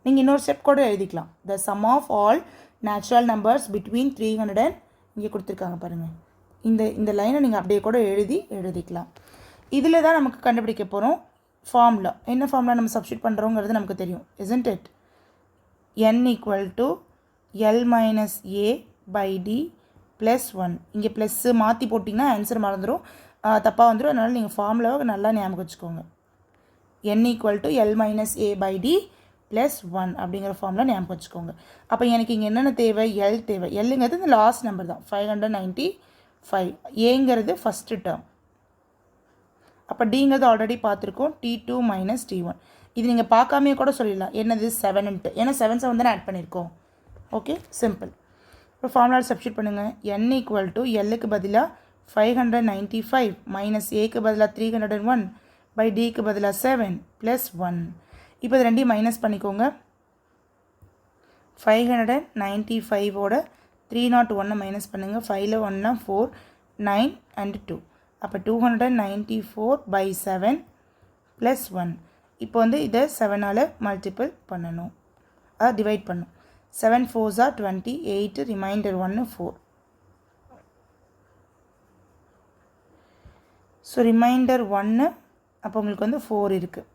நீங்கள் இன்னொரு ஸ்டெப் கூட எழுதிக்கலாம், the sum of all natural numbers between 300 இங்கே கொடுத்துருக்காங்க பாருங்கள். இந்த லைனை நீங்கள் அப்படியே கூட எழுதிக்கலாம். இதில் தான் நமக்கு கண்டுபிடிக்க போகிறோம் ஃபார்முலா. என்ன ஃபார்முலா நம்ம சப்ஸ்டியூட் பண்ணுறோங்கிறது நமக்கு தெரியும், isn't it? n = L - A by D + 1. இங்கே ப்ளஸ்ஸு மாற்றி போட்டிங்கன்னா ஆன்சர் மறந்துடும், தப்பாக வந்துடும். அதனால் நீங்கள் ஃபார்முலாவை நல்லா ஞாபகம் வச்சுக்கோங்க. n = L - A by D + 1 அப்படிங்கிற ஃபார்முலா ஞாபகம் வச்சுக்கோங்க. அப்போ எனக்கு இங்கே என்னென்ன தேவை, எல் தேவை. எல்லுங்கிறது இந்த லாஸ்ட் நம்பர் தான், 595. ஏங்கிறது ஃபஸ்ட்டு டேர்ம். அப்போ டிங்கிறது ஆல்ரெடி பார்த்துருக்கோம், T2 - T1. இது நீங்கள் பார்க்காமே கூட சொல்லிடலாம், என்னது 7ன்ட்டு, ஏன்னா 7 தானே ஆட் பண்ணியிருக்கோம். Okay, simple. இப்போ ஃபார்முலா சப்ஸ்டியூட் பண்ணுங்கள். n = எல்லுக்கு பதிலாக 595 - ஏக்கு பதிலாக 301 by டிக்கு பதிலாக 7 + 1. இப்போ இது ரெண்டையும் மைனஸ் பண்ணிக்கோங்க. 595ஓட 301 மைனஸ் பண்ணுங்கள். 5ல் 1 4, 9 and 2. அப்போ 294/7 + 1. இப்போ வந்து இதை 7ஆல் மல்டிபிள் பண்ணணும், அதாவது டிவைட் பண்ணணும். 7 4s are 28, reminder 1 4. So remainder 1, அப்போ உங்களுக்கு வந்து 4 இருக்குது.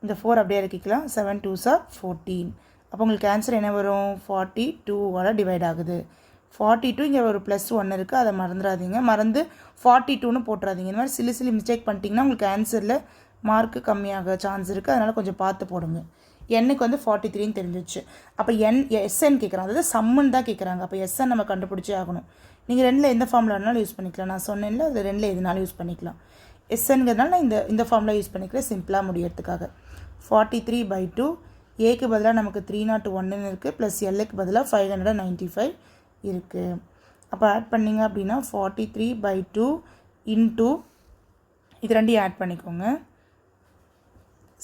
இந்த 4 அப்படியே இறக்கிக்கலாம். 7 2s are 14. அப்போ உங்களுக்கு ஆன்சர் என்ன வரும், 42வால் டிவைட் ஆகுது. 42 இங்கே ஒரு +1 இருக்குது, அதை மறந்துடாதீங்க. மறந்து 42ன்னு போட்டுறாதீங்க. இந்த மாதிரி சில்லி மிஸ்டேக் பண்ணிட்டீங்கன்னா உங்களுக்கு ஆன்சரில் மார்க்கு கம்மியாக சான்ஸ் இருக்குது. அதனால் கொஞ்சம் பார்த்து போடுங்க. எண்ணுக்கு வந்து 43ன்னு தெரிஞ்சிச்சு. அப்போ எஸ்என் கேட்குறாங்க, அதாவது சம்முன்னு தான் கேட்குறாங்க. அப்போ எஸ்என் நம்ம கண்டுபிடிச்சே ஆகணும். நீங்கள் 2ல் எந்த ஃபார்முலா வேணாலும் யூஸ் பண்ணிக்கலாம். நான் சொன்னேன்ல, அது 2ல் எதுனாலும் யூஸ் பண்ணிக்கலாம். எஸ்என்கிறதுனால நான் இந்த ஃபார்முலா யூஸ் பண்ணிக்கிறேன் சிம்பிளாக முடியறதுக்காக. 43/2, ஏக்கு பதிலாக நமக்கு 301 இருக்குது, ப்ளஸ் எல்லுக்கு பதிலாக 595 இருக்குது. அப்போ ஆட் பண்ணிங்க அப்படின்னா 43/2 இன்ட்டு இது ரெண்டையும் ஆட் பண்ணிக்கோங்க,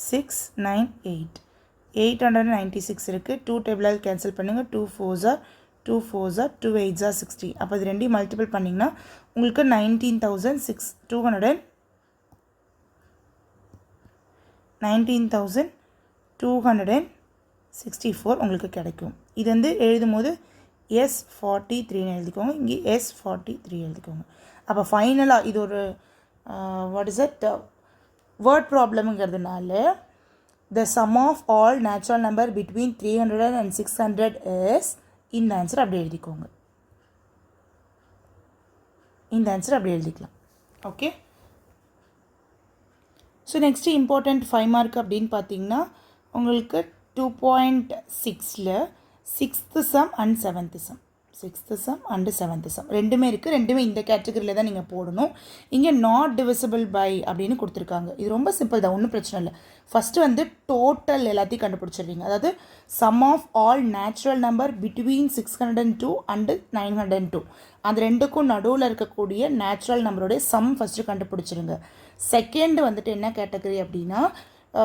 698. 896 இருக்குது. 2 டேபிளால் கேன்சல் பண்ணுங்கள். 2 4s are 2 4s are 2 8s are 60. அப்போ இது ரெண்டையும் மல்டிபிள் பண்ணிங்கன்னா உங்களுக்கு 19,264 உங்களுக்கு கிடைக்கும். இது வந்து எழுதும் போது S43ன்னு எழுதிக்கோங்க, இங்கே S43 எழுதிக்கோங்க. அப்போ ஃபைனலாக இது ஒரு word ப்ராப்ளம்ங்கிறதுனால the sum of all natural number between 300 and 600 is, இந்த ஆன்சர் அப்படி எழுதிக்கோங்க. இந்த ஆன்சர் அப்படி எழுதிக்கலாம். Okay, so next important 5 mark அப்படின்னு பார்த்தீங்கன்னா உங்களுக்கு 2.6ல் 6th sum and 7th sum, 6th sum and 7th sum ரெண்டுமே இருக்குது. ரெண்டுமே இந்த கேட்டகரியில் தான் நீங்கள் போடணும். இங்கே நாட் டிவிசிபிள் பை அப்படின்னு கொடுத்துருக்காங்க. இது ரொம்ப சிம்பிள் தான், ஒன்றும் பிரச்சனை இல்லை. ஃபஸ்ட்டு வந்து டோட்டல் எல்லாத்தையும் கண்டுபிடிச்சிடுவீங்க. அதாவது sum of all natural number between 602 and 902, அந்த ரெண்டுக்கும் நடுவில் இருக்கக்கூடிய நேச்சுரல் நம்பருடைய சம் ஃபஸ்ட்டு கண்டுபிடிச்சிருங்க. செகண்ட் வந்துட்டு என்ன கேட்டகரி அப்படின்னா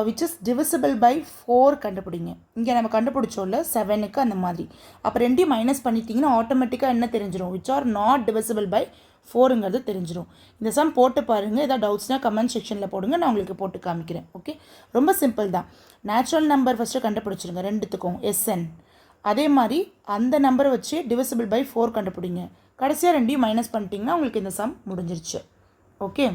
which is divisible by 4 கண்டுபிடிங்க. இங்கே நம்ம கண்டுபிடிச்சோம்ல 7க்கு அந்த மாதிரி. அப்போ ரெண்டையும் மைனஸ் பண்ணிட்டீங்கன்னா ஆட்டோமேட்டிக்காக என்ன தெரிஞ்சிடும், which are not divisible by 4ங்கிறது தெரிஞ்சிடும். இந்த சம் போட்டு பாருங்கள். ஏதாவது டவுட்ஸ்னால் கமெண்ட் செக்ஷனில் போடுங்க, நான் உங்களுக்கு போட்டு காமிக்கிறேன். ஓகே, ரொம்ப சிம்பிள் தான். நேச்சுரல் நம்பர் ஃபஸ்ட்டு கண்டுபிடிச்சிருங்க ரெண்டுத்துக்கும், SN. அதே மாதிரி அந்த நம்பரை வச்சு divisible by 4 கண்டுபிடிங்க. கடைசியாக ரெண்டையும் மைனஸ் பண்ணிட்டீங்கன்னா உங்களுக்கு இந்த சம் முடிஞ்சிருச்சு. ஓகே,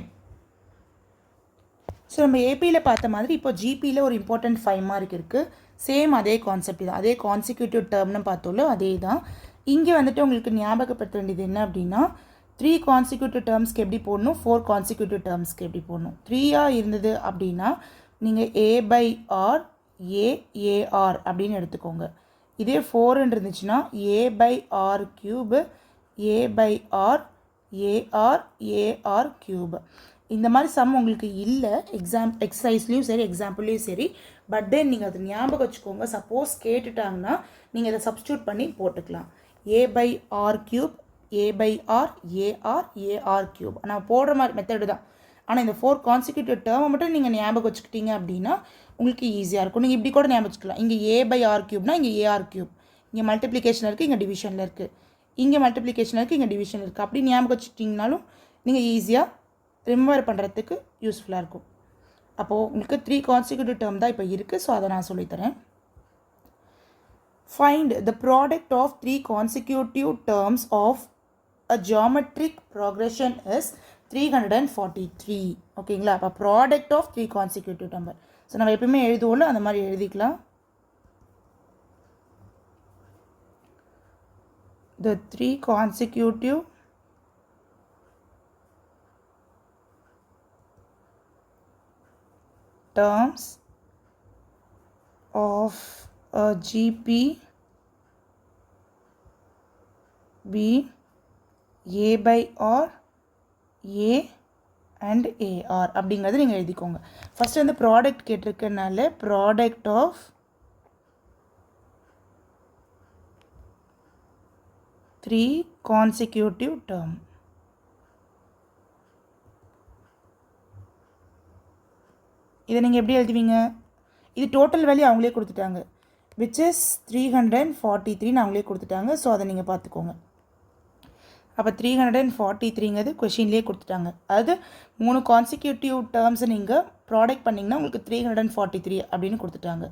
ஸோ நம்ம ஏபியில் பார்த்த மாதிரி இப்போ ஜிபியில் ஒரு இம்பார்ட்டண்ட் 5 மார்க் இருக்குது. சேம் அதே கான்செப்ட் தான், அதே கான்சிக்யூட்டிவ் டேர்ம்னு பார்த்தோம்ல அதே தான். இங்கே வந்துட்டு உங்களுக்கு ஞாபகப்படுத்த வேண்டியது என்ன அப்படின்னா 3 கான்சிக்யூட்டிவ் டேர்ம்ஸ்க்கு எப்படி போடணும், 4 கான்சிக்யூட்டிவ் டேர்ம்ஸ்க்கு எப்படி போடணும். 3ஆக இருந்தது அப்படின்னா நீங்கள் A/R AAR அப்படின்னு எடுத்துக்கோங்க. இதே 4 இருந்துச்சுன்னா A/R³ AR AR AR³. இந்த மாதிரி சம் உங்களுக்கு இல்லை எக்ஸசைஸ்லேயும் சரி எக்ஸாம்பிள்லேயும் சரி, பட் தென் நீங்கள் அதை ஞாபகம் வச்சுக்கோங்க. சப்போஸ் கேட்டுட்டாங்கன்னா நீங்கள் இதை சப்ஸ்டியூட் பண்ணி போட்டுக்கலாம். a/r³ a/r ar cube நான் போடுற மாதிரி மெத்தடு தான். ஆனால் இந்த 4 கான்சிக்யூட்டிவ் டேர்மை மட்டும் நீங்கள் ஞாபகம் வச்சுக்கிட்டீங்க அப்படின்னா உங்களுக்கு ஈஸியாக இருக்கும். நீங்கள் இப்படி கூட ஞாபகம் வச்சுக்கலாம். இங்கே a/r³ இங்கே ar³, இங்கே மல்டிப்ளிகேஷன் இருக்குது, இங்கே டிவிஷனில் இருக்குது, இங்கே மல்டிப்ளிகேஷன் இருக்குது, இங்கே டிவிஷன் இருக்குது. அப்படி ஞாபகம் வச்சுட்டிங்கனாலும் நீங்கள் ஈஸியாக ரிமெம்பர் பண்ணுறதுக்கு யூஸ்ஃபுல்லாக இருக்கும். அப்போது உங்களுக்கு 3 கான்சிக்யூட்டிவ் டேர்ம் தான் இப்போ இருக்குது. ஸோ அதை நான் சொல்லித்தரேன். Find the product of 3 consecutive terms of a geometric progression is 343. ஓகேங்களா? அப்போ product of 3 consecutive number. So நம்ம எப்பயுமே எழுதுவோம்ல, அந்த மாதிரி எழுதிக்கலாம். The 3 consecutive terms of a GP be a/r a and ar அப்படிங்கிறது நீங்கள் எழுதிக்கோங்க. ஃபஸ்ட்டு வந்து ப்ராடக்ட் கேட்டிருக்கனால ப்ராடக்ட் ஆஃப் 3 consecutive term. இதை நீங்கள் எப்படி எழுதுவீங்க? இது டோட்டல் வேல்யூ அவங்களே கொடுத்துட்டாங்க, விச் இஸ் 343 அவங்களே கொடுத்துட்டாங்க. ஸோ அதை நீங்கள் பார்த்துக்கோங்க. அப்போ 343ங்கிறது கொஷின்லேயே கொடுத்துட்டாங்க. அதாவது 3 கான்சிக்யூட்டிவ் டேர்ம்ஸை நீங்கள் ப்ராடக்ட் பண்ணிங்கன்னா உங்களுக்கு 343 அப்படின்னு கொடுத்துட்டாங்க.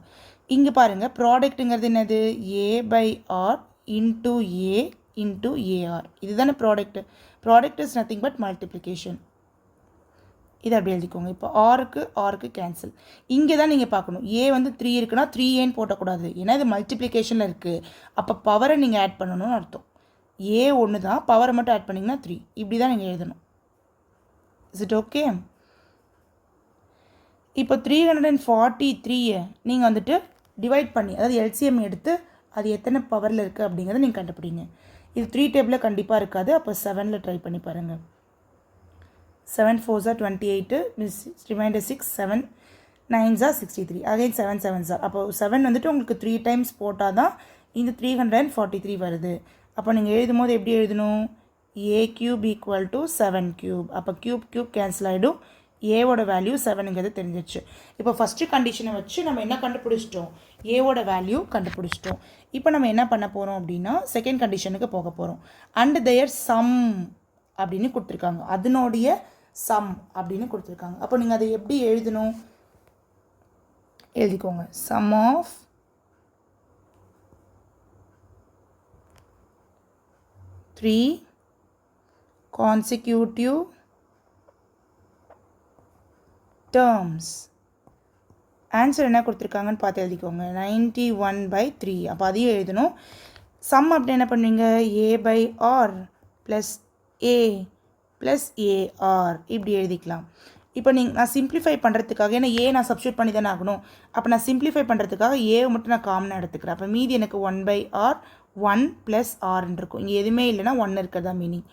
இங்கே பாருங்கள், ப்ராடக்ட்டுங்கிறது என்னது? a/r into a into ar. இதுதானே product. Product is nothing but multiplication. இதை அப்படி எழுதிக்கோங்க. இப்போ ஆருக்கு கேன்சல். இங்கே தான் நீங்கள் பார்க்கணும். ஏ வந்து 3 இருக்குன்னா 3ஏன்னு போட்டக்கூடாது, ஏன்னா இது மல்டிப்ளிகேஷனில் இருக்குது. அப்போ பவரை நீங்கள் ஆட் பண்ணணும்னு அர்த்தம். ஏ ஒன்று தான், பவரை மட்டும் ஆட் பண்ணிங்கன்னா 3. இப்படி தான் நீங்கள் எழுதணும். Is it okay? இப்போ 343 நீங்கள் வந்துட்டு டிவைட் பண்ணி, அதாவது எல்சிஎம் எடுத்து அது எத்தனை பவரில் இருக்குது அப்படிங்கிறத நீங்கள் கண்டுபிடிங்க. இது 3 டேபிளில் கண்டிப்பாக இருக்காது. அப்போ 7ல் ட்ரை பண்ணி பாருங்கள். 7 4s are 28, remainder 6, 7 9s are 63, again 7 7s are. அப்போ 7 வந்துட்டு உங்களுக்கு 3 டைம்ஸ் போட்டால் தான் இந்த 343 வருது. அப்போ நீங்கள் எழுதும் போது எப்படி எழுதணும்? a³ = 7³. அப்போ க்யூப் கேன்சல் ஆகிடும். ஏவோட வேல்யூ 7ங்கிறது தெரிஞ்சிச்சு. இப்போ ஃபஸ்ட்டு கண்டிஷனை வச்சு நம்ம என்ன கண்டுபிடிச்சிட்டோம்? ஏவோட வேல்யூ கண்டுபிடிச்சிட்டோம். இப்போ நம்ம என்ன பண்ண போகிறோம் அப்படின்னா செகண்ட் கண்டிஷனுக்கு போக போகிறோம். அண்ட் தேர் சம் அப்படின்னு கொடுத்துருக்காங்க, அதனுடைய சம் அப்படின்னு கொடுத்துருக்காங்க. அப்போ நீங்கள் அதை எப்படி எழுதணும்? எழுதிக்கோங்க. Sum of 3 consecutive terms. Answer என்ன கொடுத்துருக்காங்கன்னு பார்த்து எழுதிக்கோங்க. 91/3. அப்போ அதையும் எழுதணும். சம் அப்படி என்ன பண்ணுவீங்க? a/r + a + ar இப்படி எழுதிக்கலாம். இப்போ நான் சிம்பிளிஃபை பண்ணுறதுக்காக, ஏன்னா ஏ நான் சப்ஸ்டியூட் பண்ணி தானே ஆகணும். அப்போ நான் சிம்பிளிஃபை பண்ணுறதுக்காக ஏவை மட்டும் நான் காமனாக எடுத்துக்கிறேன். அப்போ மீதி எனக்கு 1/r 1 + rன்னு இருக்கும். இங்கே எதுவுமே இல்லைன்னா 1 இருக்கிறதா மீனிங்.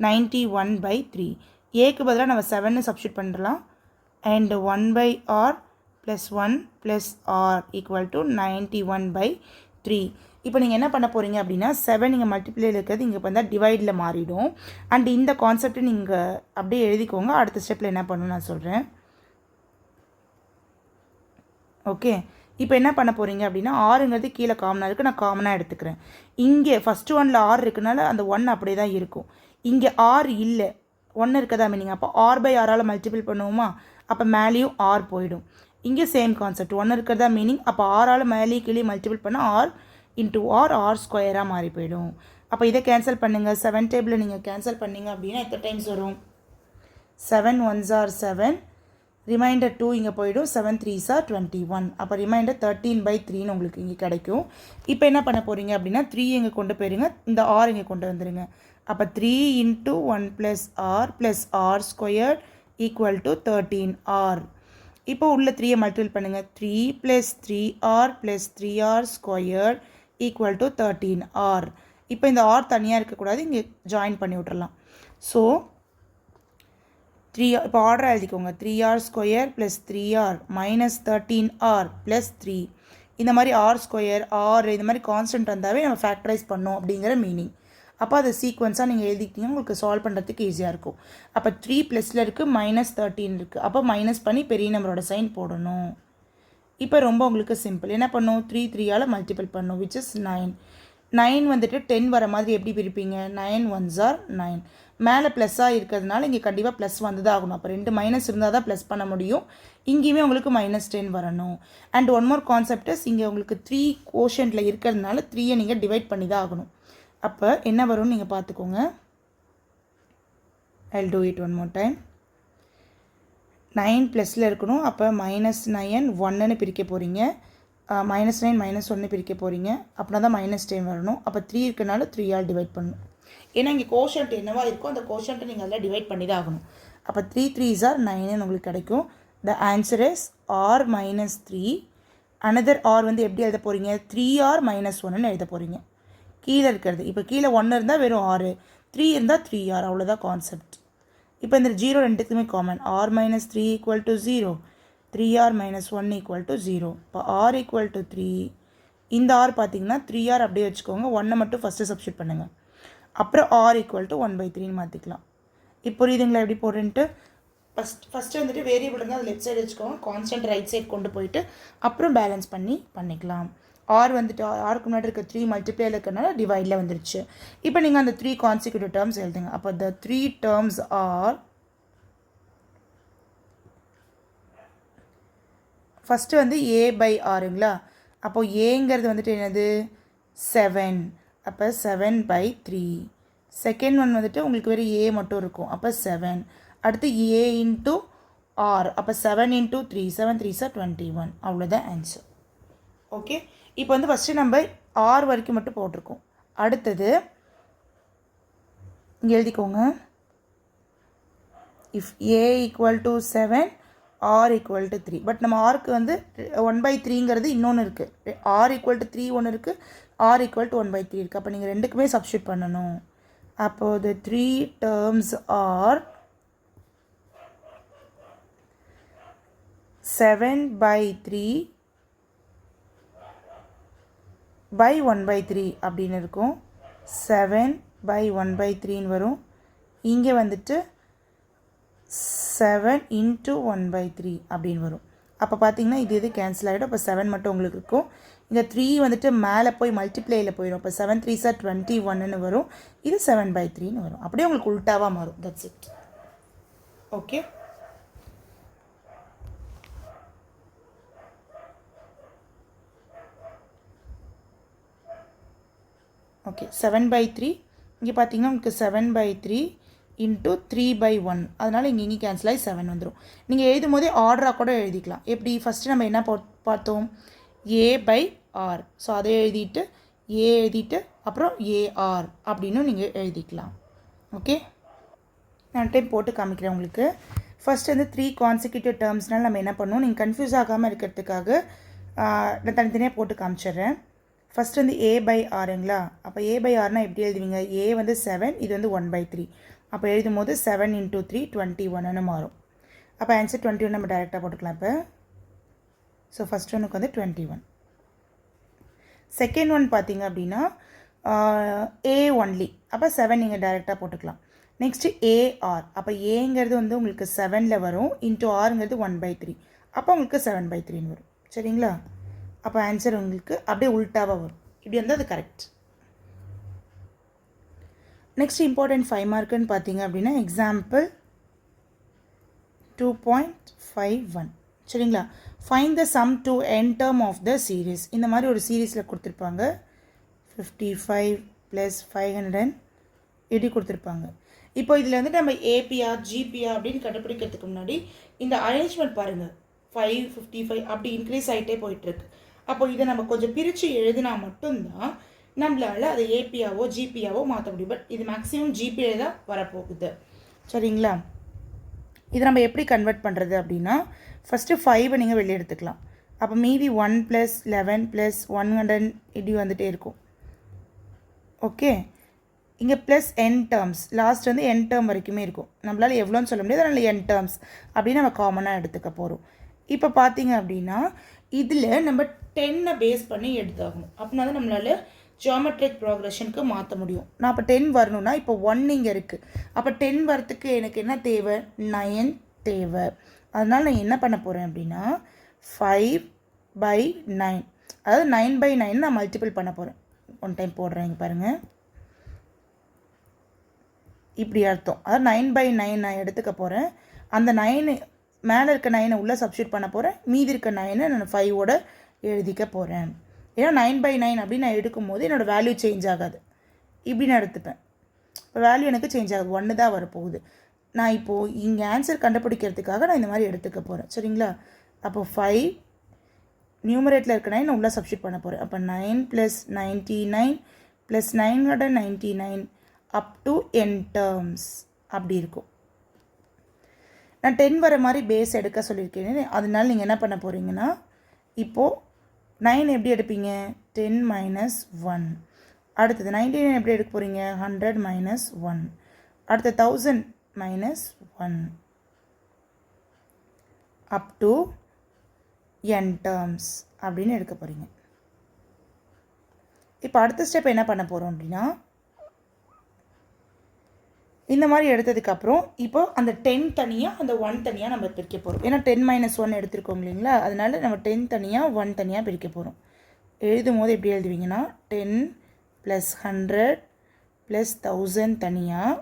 91/3. ஏக்கு பதிலாக நம்ம 7 சப்ஸ்டியூட் பண்ணுறலாம். And 1/r + 1 + r = 91/3. இப்போ நீங்கள் என்ன பண்ண போகிறீங்க அப்படின்னா 7 நீங்கள் மல்டிப்ளேயில் இருக்கிறது இங்கே இப்போ தான் டிவைடில் மாறிடும். அண்ட் இந்த கான்செப்டை நீங்கள் அப்படியே எழுதிக்கோங்க. அடுத்த ஸ்டெப்பில் என்ன பண்ணணும்னு நான் சொல்கிறேன். ஓகே, இப்போ என்ன பண்ண போகிறீங்க அப்படின்னா ஆறுங்கிறது கீழே காமனாக இருக்குது, நான் காமனாக எடுத்துக்கிறேன். இங்கே ஃபஸ்ட்டு 1ல் ஆர் இருக்குனால அந்த 1 அப்படியே தான் இருக்கும். இங்கே ஆர் இல்லை, 1 இருக்கதா மீனிங். அப்போ r/rஆல் மல்டிபிள் பண்ணுவோமா? அப்போ மேலேயும் ஆர் போயிடும். இங்கே சேம் கான்செப்ட், 1 இருக்கிறதா மீனிங். அப்போ ஆரால் மேலேயும் கீழே மல்டிபிள் பண்ணால் r × r² மாறி போயிடும். அப்போ இதை கேன்சல் பண்ணுங்கள். 7 டேபிளில் நீங்கள் கேன்சல் பண்ணிங்க அப்படின்னா எத்தனை டைம்ஸ் வரும்? 7 1s are 7, ரிமைண்டர் 2 இங்கே போயிடும். 7 3s are 21. அப்போ ரிமைண்டர் 13/3ன்னு உங்களுக்கு இங்கே கிடைக்கும். இப்போ என்ன பண்ண போகிறீங்க அப்படின்னா 3 இங்கே கொண்டு போயிருங்க, இந்த r இங்கே கொண்டு வந்துடுங்க. அப்போ 3 × 1 + r + r² = 13r. இப்போ உள்ள 3 மல்டிபிள் பண்ணுங்கள். 3 + 3r + 3r² = 13r. இப்போ இந்த r தனியாக இருக்கக்கூடாது, இங்கே ஜாயின் பண்ணி விட்றலாம். ஸோ 3 இப்போ ஆர்டர் எழுதிக்கோங்க 3r² + 3r -13r + 3 இந்த மாதிரி r² r இந்த மாதிரி கான்ஸ்டன்ட் வந்தாவே நம்ம ஃபேக்டரைஸ் பண்ணோம் அப்படிங்கிற மீனிங். அப்போ அதை சீக்வன்ஸாக நீங்கள் எழுதிக்கிட்டீங்கன்னா உங்களுக்கு சால்வ் பண்ணுறதுக்கு ஈஸியாக இருக்கும். அப்போ 3 ப்ளஸில் இருக்குது -13 இருக்குது. அப்போ மைனஸ் பண்ணி பெரிய நம்பரோட சைன் போடணும். இப்போ ரொம்ப உங்களுக்கு சிம்பிள். என்ன பண்ணும் 3 3ஆல் மல்டிபிள் பண்ணும் which is 9. 9 வந்துட்டு 10 வர மாதிரி எப்படி பிரிப்பீங்க 9 1s are 9. மேலே ப்ளஸ்ஸாக இருக்கிறதுனால இங்கே கண்டிப்பாக ப்ளஸ் வந்து தான் ஆகணும். அப்போ 2 மைனஸ் இருந்தால் தான் ப்ளஸ் பண்ண முடியும். இங்கேயுமே உங்களுக்கு -10 வரணும். அண்ட் ஒன் மோர் கான்செப்ட் இங்கே உங்களுக்கு 3 கோஷன்ட்டில் இருக்கிறதுனால 3யை நீங்கள் டிவைட் பண்ணி தான் ஆகணும். அப்போ என்ன வரும்னு நீங்கள் பார்த்துக்கோங்க. I'll do it one more time. 9 ப்ளஸில் இருக்கணும். அப்போ -9 1ன்னு பிரிக்க போகிறீங்க. -9 -1 பிரிக்க போகிறீங்க. அப்படின்னா தான் -10 வரணும். அப்போ 3 இருக்கனால 3ஆல் டிவைட் பண்ணணும். ஏன்னா இங்கே கோஷன்ட் என்னவா இருக்கோ அந்த கோஷன்ட்டை நீங்கள் அதில் டிவைட் பண்ணி தான் ஆகணும். அப்போ 3 3s are 9ன்னு உங்களுக்கு கிடைக்கும். The answer is r -3. Another r வந்து எப்படி எழுத போகிறீங்க 3r -1ன்னு எழுத போகிறீங்க. கீழே இருக்கிறது இப்போ கீழே 1 இருந்தால் வெறும் r, 3 இருந்தால் 3r, அவ்வளோதான் கான்செப்ட். இப்போ இந்த 0 ரெண்டுக்குமே காமன். r -3 = 0, 3r -1 = 0. இப்போ r = 3. இந்த r பார்த்தீங்கன்னா 3r அப்படியே வச்சுக்கோங்க. 1 மட்டும் ஃபஸ்ட்டு சப்ஸ்டியூட் பண்ணுங்கள். அப்புறம் r = 1/3ன்னு மாற்றிக்கலாம். இப்போ புரியுதுங்களா எப்படி போடுறேன்ட்டு? ஃபஸ்ட்டு வந்துட்டு வேரியபிள் இருந்தால் அது லெஃப்ட் சைடு வச்சுக்கோங்க. கான்ஸ்டன்ட் ரைட் சைடு கொண்டு போயிட்டு அப்புறம் பேலன்ஸ் பண்ணிக்கலாம். r வந்துட்டு rக்கு முன்னாடி இருக்க 3 மல்டிப்ளேயில் இருக்கிறனால டிவைடில் வந்துருச்சு. இப்போ நீங்கள் அந்த 3 கான்சிக்யூட்டிவ் டேர்ம்ஸ் எழுதுங்க. அப்போ the 3 terms are ஃபஸ்ட்டு வந்து a/rங்களா. அப்போது ஏங்கிறது வந்துட்டு என்னது 7. அப்போ 7/3. செகண்ட் ஒன் வந்துட்டு உங்களுக்கு வெறும் a மட்டும் இருக்கும். அப்போ 7. அடுத்து a × r. அப்போ 7 × 3 7 3s are 21. அவ்வளோதான் ஆன்சர். ஓகே, இப்போ வந்து ஃபஸ்ட்டு நம்ம r வரைக்கும் மட்டும் போட்டிருக்கோம். அடுத்தது இங்கே எழுதிக்கோங்க. If a = 7 r = 3. பட் நம்ம rக்கு வந்து 1/3ங்கிறது இன்னொன்று இருக்குது. r = 3 ஒன்று இருக்குது, r = 1/3 இருக்குது. அப்போ நீங்கள் ரெண்டுக்குமே சப்ஸ்டியூட் பண்ணணும். அப்போது 3 terms are 7/3 by 1/3 அப்படின்னு இருக்கும். 7/1/3ன்னு வரும். இங்கே வந்துட்டு 7 × 1/3 அப்படின்னு வரும். அப்போ பார்த்தீங்கன்னா இது கேன்சல் ஆகிடும். அப்போ 7 மட்டும் உங்களுக்கு இருக்கும். இந்த 3 வந்துட்டு மேலே போய் மல்டிப்ளேயில் போயிடும். அப்போ 7 3s are 21ன்னு வரும். இது 7/3ன்னு வரும். அப்படியே உங்களுக்கு உல்ட்டாவாக மாறும். That's it. Okay, okay 7/3. இங்கே பார்த்தீங்கன்னா உங்களுக்கு 7/3 × 3/1. அதனால் இங்கே கேன்சல் ஆகி 7 வந்துடும். நீங்கள் எழுதும் போதே ஆர்டராக கூட எழுதிக்கலாம். எப்படி ஃபஸ்ட்டு நம்ம என்ன பார்த்தோம் a/r. ஸோ அதை எழுதிட்டு a எழுதிட்டு அப்புறம் ar அப்படின்னு நீங்கள் எழுதிக்கலாம். ஓகே, நான் டைம் போட்டு காமிக்கிறேன் உங்களுக்கு. ஃபஸ்ட்டு வந்து 3 கான்சிக்யூட்டிவ் டேர்ம்ஸ்னால் நம்ம என்ன பண்ணுவோம், நீங்கள் கன்ஃபியூஸ் ஆகாமல் இருக்கிறதுக்காக நான் தனித்தனியாக போட்டு காமிச்சிட்றேன். ஃபஸ்ட்டு வந்து a/rங்களா. அப்போ a/rனால் எப்படி எழுதுவீங்க, a வந்து 7, இது வந்து 1/3. அப்போ எழுதும் போது 7 × 3 21ன்னு மாறும். அப்போ ஆன்சர் 21 நம்ம டைரெக்டாக போட்டுக்கலாம். இப்போ ஸோ ஃபஸ்ட் ஒனுக்கு வந்து 21. செகண்ட் ஒன் பார்த்தீங்க அப்படின்னா a ஒன்லி. அப்போ 7 நீங்கள் டைரெக்டாக போட்டுக்கலாம். Next ar. அப்போ ஏங்கிறது வந்து உங்களுக்கு 7ல் வரும், இன்ட்டு ஆருங்கிறது 1/3. அப்போ உங்களுக்கு 7/3ன்னு வரும். சரிங்களா. அப்போ ஆன்சர் உங்களுக்கு அப்படியே உல்ட்டாவாக வரும். இப்படி வந்து அது கரெக்ட். நெக்ஸ்ட் இம்பார்ட்டன்ட் 5 மார்க்குன்னு பார்த்தீங்க அப்படின்னா எக்ஸாம்பிள் 2.51. சரிங்களா. Find the sum to n term of the series. இந்த மாதிரி ஒரு சீரீஸில் கொடுத்துருப்பாங்க. 55 + 500 இப்படி கொடுத்துருப்பாங்க. இப்போ இதில் வந்து நம்ம ஏபிஆர் ஜிபிஆர் அப்படின்னு கண்டுபிடிக்கிறதுக்கு முன்னாடி இந்த அரேஞ்ச்மெண்ட் பாருங்கள். 5 55 அப்படி இன்க்ரீஸ் ஆகிட்டே போயிட்டுருக்கு. அப்போ இதை நம்ம கொஞ்சம் பிரித்து எழுதினா மட்டும்தான் நம்மளால் அதை ஏபிஆவோ ஜிபிஆவோ மாற்ற முடியும். பட் இது மேக்ஸிமம் ஜிபிஏ தான் வரப்போகுது. சரிங்களா. இதை நம்ம எப்படி கன்வெர்ட் பண்ணுறது அப்படின்னா ஃபஸ்ட்டு 5 நீங்கள் வெளியே எடுத்துக்கலாம். அப்போ மீதி 1 + 11 + 100 இப்படி வந்துகிட்டே இருக்கும். ஓகே, இங்கே ப்ளஸ் என் டேர்ம்ஸ் லாஸ்ட் வந்து என் டேர்ம் வரைக்குமே இருக்கும். நம்மளால் எவ்வளோன்னு சொல்ல முடியாது, அதனால் என் டேர்ம்ஸ் அப்படின்னு நம்ம காமனாக எடுத்துக்க போகிறோம். இப்போ பார்த்தீங்க அப்படின்னா இதில் நம்ம 10 பேஸ் பண்ணி எடுத்தாகணும். அப்படின்னா தான் நம்மளால் ஜியோமெட்ரிக் ப்ராக்ரெஷனுக்கு மாற்ற முடியும். நான் இப்போ 10 வரணும்னா இப்போ 1 இங்கே இருக்குது. அப்போ 10 வரத்துக்கு எனக்கு என்ன தேவை? 9 தேவை. அதனால் நான் என்ன பண்ண போகிறேன் அப்படின்னா 5/9, அதாவது 9/9 நான் மல்டிபிள் பண்ண போகிறேன். ஒன் டைம் போடுறேன், இங்கே பாருங்கள். இப்படி அர்த்தம். அதாவது 9/9 நான் எடுத்துக்க போகிறேன். அந்த 9 மேலே இருக்க 9 உள்ளே சப்ஸ்டியூட் பண்ண போகிறேன். மீதி இருக்க 9 நான் 5ஓட எழுதிக்க போகிறேன். ஏன்னா 9/9 அப்படின்னு நான் எடுக்கும்போது என்னோடய வேல்யூ சேஞ்ச் ஆகாது. இப்படி நான் எடுத்துப்பேன். இப்போ வேல்யூ எனக்கு சேஞ்ச் ஆகுது, 1 தான் வரப்போகுது. நான் இப்போது இங்கே ஆன்சர் கண்டுபிடிக்கிறதுக்காக நான் இந்த மாதிரி எடுத்துக்க போகிறேன். சரிங்களா? அப்போ 5 நியூமரேட்டில் இருக்க 9 நான் உள்ளே சப்ஸ்டியூட் பண்ண போகிறேன். அப்போ 9 + 99 + 999 அப் டு n டேர்ம்ஸ் அப்படி இருக்கும். நான் 10 வர மாதிரி பேஸ் எடுக்க சொல்லியிருக்கேன். அதனால நீங்கள் என்ன பண்ண போகிறீங்கன்னா இப்போது 9 எப்படி எடுப்பீங்க? 10 - 1. அடுத்தது 99 எப்படி எடுக்க போகிறீங்க? 100 - 1. அடுத்த 1000 - 1 அப் டு n டேர்ம்ஸ் அப்படின்னு எடுக்க போகிறீங்க. இப்போ அடுத்த ஸ்டெப் என்ன பண்ண போகிறோம் அப்படின்னா இந்த மாதிரி எடுத்ததுக்கப்புறம் இப்போ அந்த 10 தனியாக அந்த 1 தனியாக நம்ம பிரிக்க போகிறோம். ஏன்னா 10 - 1 எடுத்துருக்கோம் இல்லைங்களா? அதனால நம்ம 10 தனியாக 1 தனியாக பிரிக்க போகிறோம். எழுதும் போது எப்படி எழுதுவீங்கன்னா 10 + 100 + 1000 தனியாக,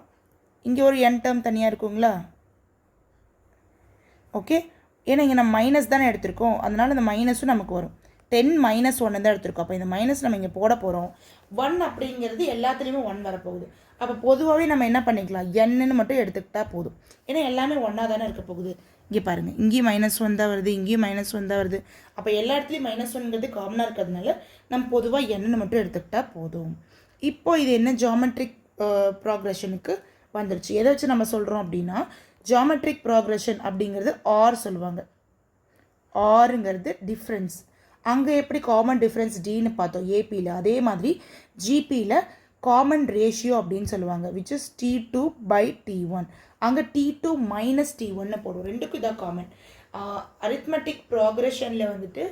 இங்கே ஒரு n டேர்ம் தனியாக இருக்குங்களா? ஓகே. ஏன்னா இங்கே நம்ம மைனஸ் தானே எடுத்திருக்கோம், அதனால் இந்த மைனஸும் நமக்கு வரும். 10 - 1 தான் எடுத்திருக்கோம். அப்போ இந்த மைனஸ் நம்ம இங்கே போட போகிறோம். 1 அப்படிங்கிறது எல்லாத்துலேயுமே 1 வரப்போகுது. அப்போ பொதுவாகவே நம்ம என்ன பண்ணிக்கலாம்? என்னன்னு மட்டும் எடுத்துக்கிட்டால் போதும். ஏன்னா எல்லாமே ஒன்றா தானே இருக்க போகுது. இங்கே பாருங்கள், இங்கேயும் -1 தான் வருது, இங்கேயும் -1 தான் வருது. அப்போ எல்லா இடத்துலையும் -1ங்கிறது காமனாக இருக்கிறதுனால நம்ம பொதுவாக என்னன்னு மட்டும் எடுத்துக்கிட்டால் போதும். இப்போ இது என்ன ஜியோமெட்ரிக் ப்ராக்ரெஷனுக்கு வந்துருச்சு. எதை வச்சு நம்ம சொல்கிறோம் அப்படின்னா ஜியோமெட்ரிக் ப்ராக்ரெஷன் அப்படிங்கிறது ஆர் சொல்லுவாங்க. ஆருங்கிறது டிஃப்ரென்ஸ். அங்கே எப்படி காமன் டிஃப்ரென்ஸ் டின்னு பார்த்தோம் ஏபியில், அதே மாதிரி ஜிபியில் காமன் ரேஷியோ அப்படின்னு சொல்லுவாங்க, விச் இஸ் T2/T1. அங்கே T2 - T1 போடுவோம். ரெண்டுக்கும் இதான் காமன். அரித்மெட்டிக் ப்ராக்ரெஷனில் வந்துட்டு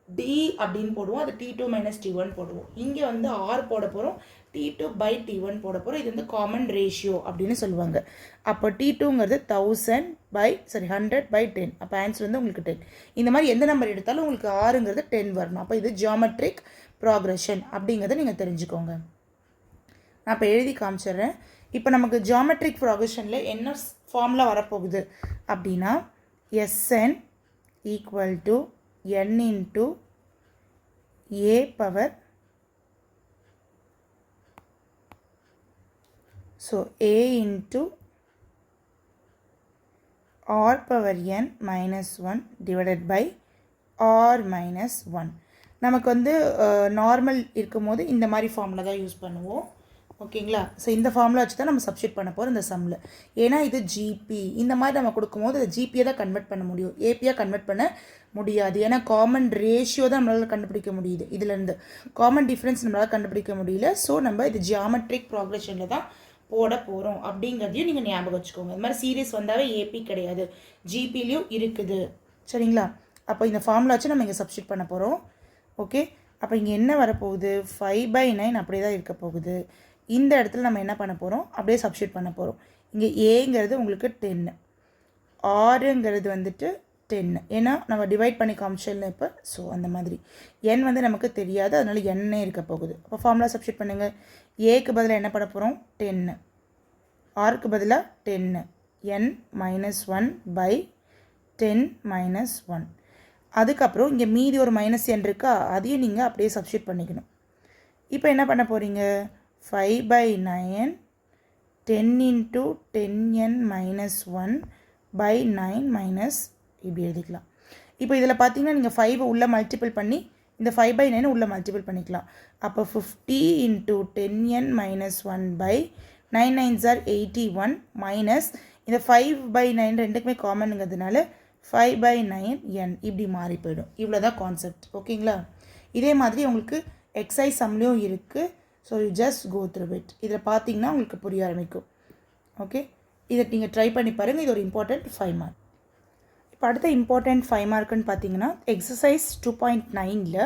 டி அப்படின்னு போடுவோம், அது T2 - T1 போடுவோம். இங்கே வந்து ஆர் போட போகிறோம், T2/T1 போட போகிறோம். இது வந்து காமன் ரேஷியோ அப்படின்னு சொல்லுவாங்க. அப்போ T2ங்கிறது 100/10. அப்போ ஆன்சர் வந்து உங்களுக்கு 10. இந்த மாதிரி எந்த நம்பர் எடுத்தாலும் உங்களுக்கு ஆறுங்கிறது 10 வரணும். அப்போ இது ஜியோமெட்ரிக் ப்ராக்ரெஷன் அப்படிங்கிறத நீங்கள் தெரிஞ்சுக்கோங்க. நான் இப்போ எழுதி காமிச்சிடுறேன். இப்போ நமக்கு ஜியோமெட்ரிக் ப்ராக்ரெஷனில் என்ன ஃபார்முலா வரப்போகுது அப்படின்னா Sn = n × a power, so a × r power n - 1 divided by r - 1. நமக்கு வந்து நார்மல் இருக்கும்போது இந்த மாதிரி ஃபார்முலா தான் யூஸ் பண்ணுவோம். ஓகேங்களா? ஸோ இந்த ஃபார்முலா வச்சு தான் நம்ம சப்ஸ்டியூட் பண்ண போகிறோம் இந்த சம்மில். ஏன்னா இது ஜிபி, இந்த மாதிரி நம்ம கொடுக்கும்போது அதை ஜிபியை தான் கன்வெர்ட் பண்ண முடியும், ஏபியாக கன்வெர்ட் பண்ண முடியாது. ஏன்னா காமன் ரேஷியோ தான் நம்மளால் கண்டுபிடிக்க முடியுது. இதுலேருந்து காமன் டிஃப்ரென்ஸ் நம்மளால் கண்டுபிடிக்க முடியல. ஸோ நம்ம இது ஜியோமெட்ரிக் ப்ராக்ரெஷனில் தான் போட போகிறோம் அப்படிங்கிறதையும் நீங்கள் ஞாபகம் வச்சுக்கோங்க. இந்த மாதிரி சீரியஸ் வந்தாவே ஏபி கிடையாது, ஜிபிலையும் இருக்குது. சரிங்களா? அப்போ இந்த ஃபார்முலா வச்சு நம்ம இங்கே சப்ஸ்டியூட் பண்ண போகிறோம். ஓகே. அப்போ இங்கே என்ன வரப்போகுது? 5/9 அப்படியே தான் இருக்க போகுது. இந்த இடத்துல நம்ம என்ன பண்ண போகிறோம்? அப்படியே சப்ஸ்டியூட் பண்ண போகிறோம். இங்கே ஏங்கிறது உங்களுக்கு 10, ஆறுங்கிறது வந்துட்டு 10. ஏன்னா நம்ம டிவைட் பண்ணி காமிச்சல இப்போ. ஸோ அந்த மாதிரி n வந்து நமக்கு தெரியாது, அதனால n இருக்க போகுது. அப்போ ஃபார்முலா சப்ஸ்டியூட் பண்ணுங்கள். ஏக்கு பதிலாக என்ன பண்ண போகிறோம்? 10, ஆருக்கு பதிலாக 10, n - 1/10 - 1. அதுக்கப்புறம் இங்கே மீதி ஒரு -n இருக்கா, அதையும் நீங்கள் அப்படியே சப்ஸ்டியூட் பண்ணிக்கணும். இப்போ என்ன பண்ண போகிறீங்க? 5/9 10 × 10n - 1/9 இப்படி எழுதிக்கலாம். இப்போ இதில் பார்த்தீங்கன்னா நீங்கள் 5 உள்ளே மல்டிபிள் பண்ணி இந்த 5/9 உள்ளே மல்டிபிள் பண்ணிக்கலாம். அப்போ 50 × 10n - 1/9 9 are 81 மைனஸ் இந்த 5/9 ரெண்டுக்குமே காமனுங்கிறதுனால 5/9n இப்படி மாறி போயிடும். இவ்வளோ தான் கான்செப்ட். ஓகேங்களா? இதே மாதிரி உங்களுக்கு எக்ஸைஸ் சம்லேயும் இருக்குது, so you just go through it. இதில் பார்த்தீங்கன்னா உங்களுக்கு புரிய ஆரம்பிக்கும். ஓகே, இதை நீங்கள் ட்ரை பண்ணி பாருங்கள். இது ஒரு இம்பார்ட்டண்ட் 5 மார்க். இப்போ அடுத்த இம்பார்ட்டண்ட் 5 மார்க்குன்னு பார்த்தீங்கன்னா எக்ஸசைஸ் 2.9ல்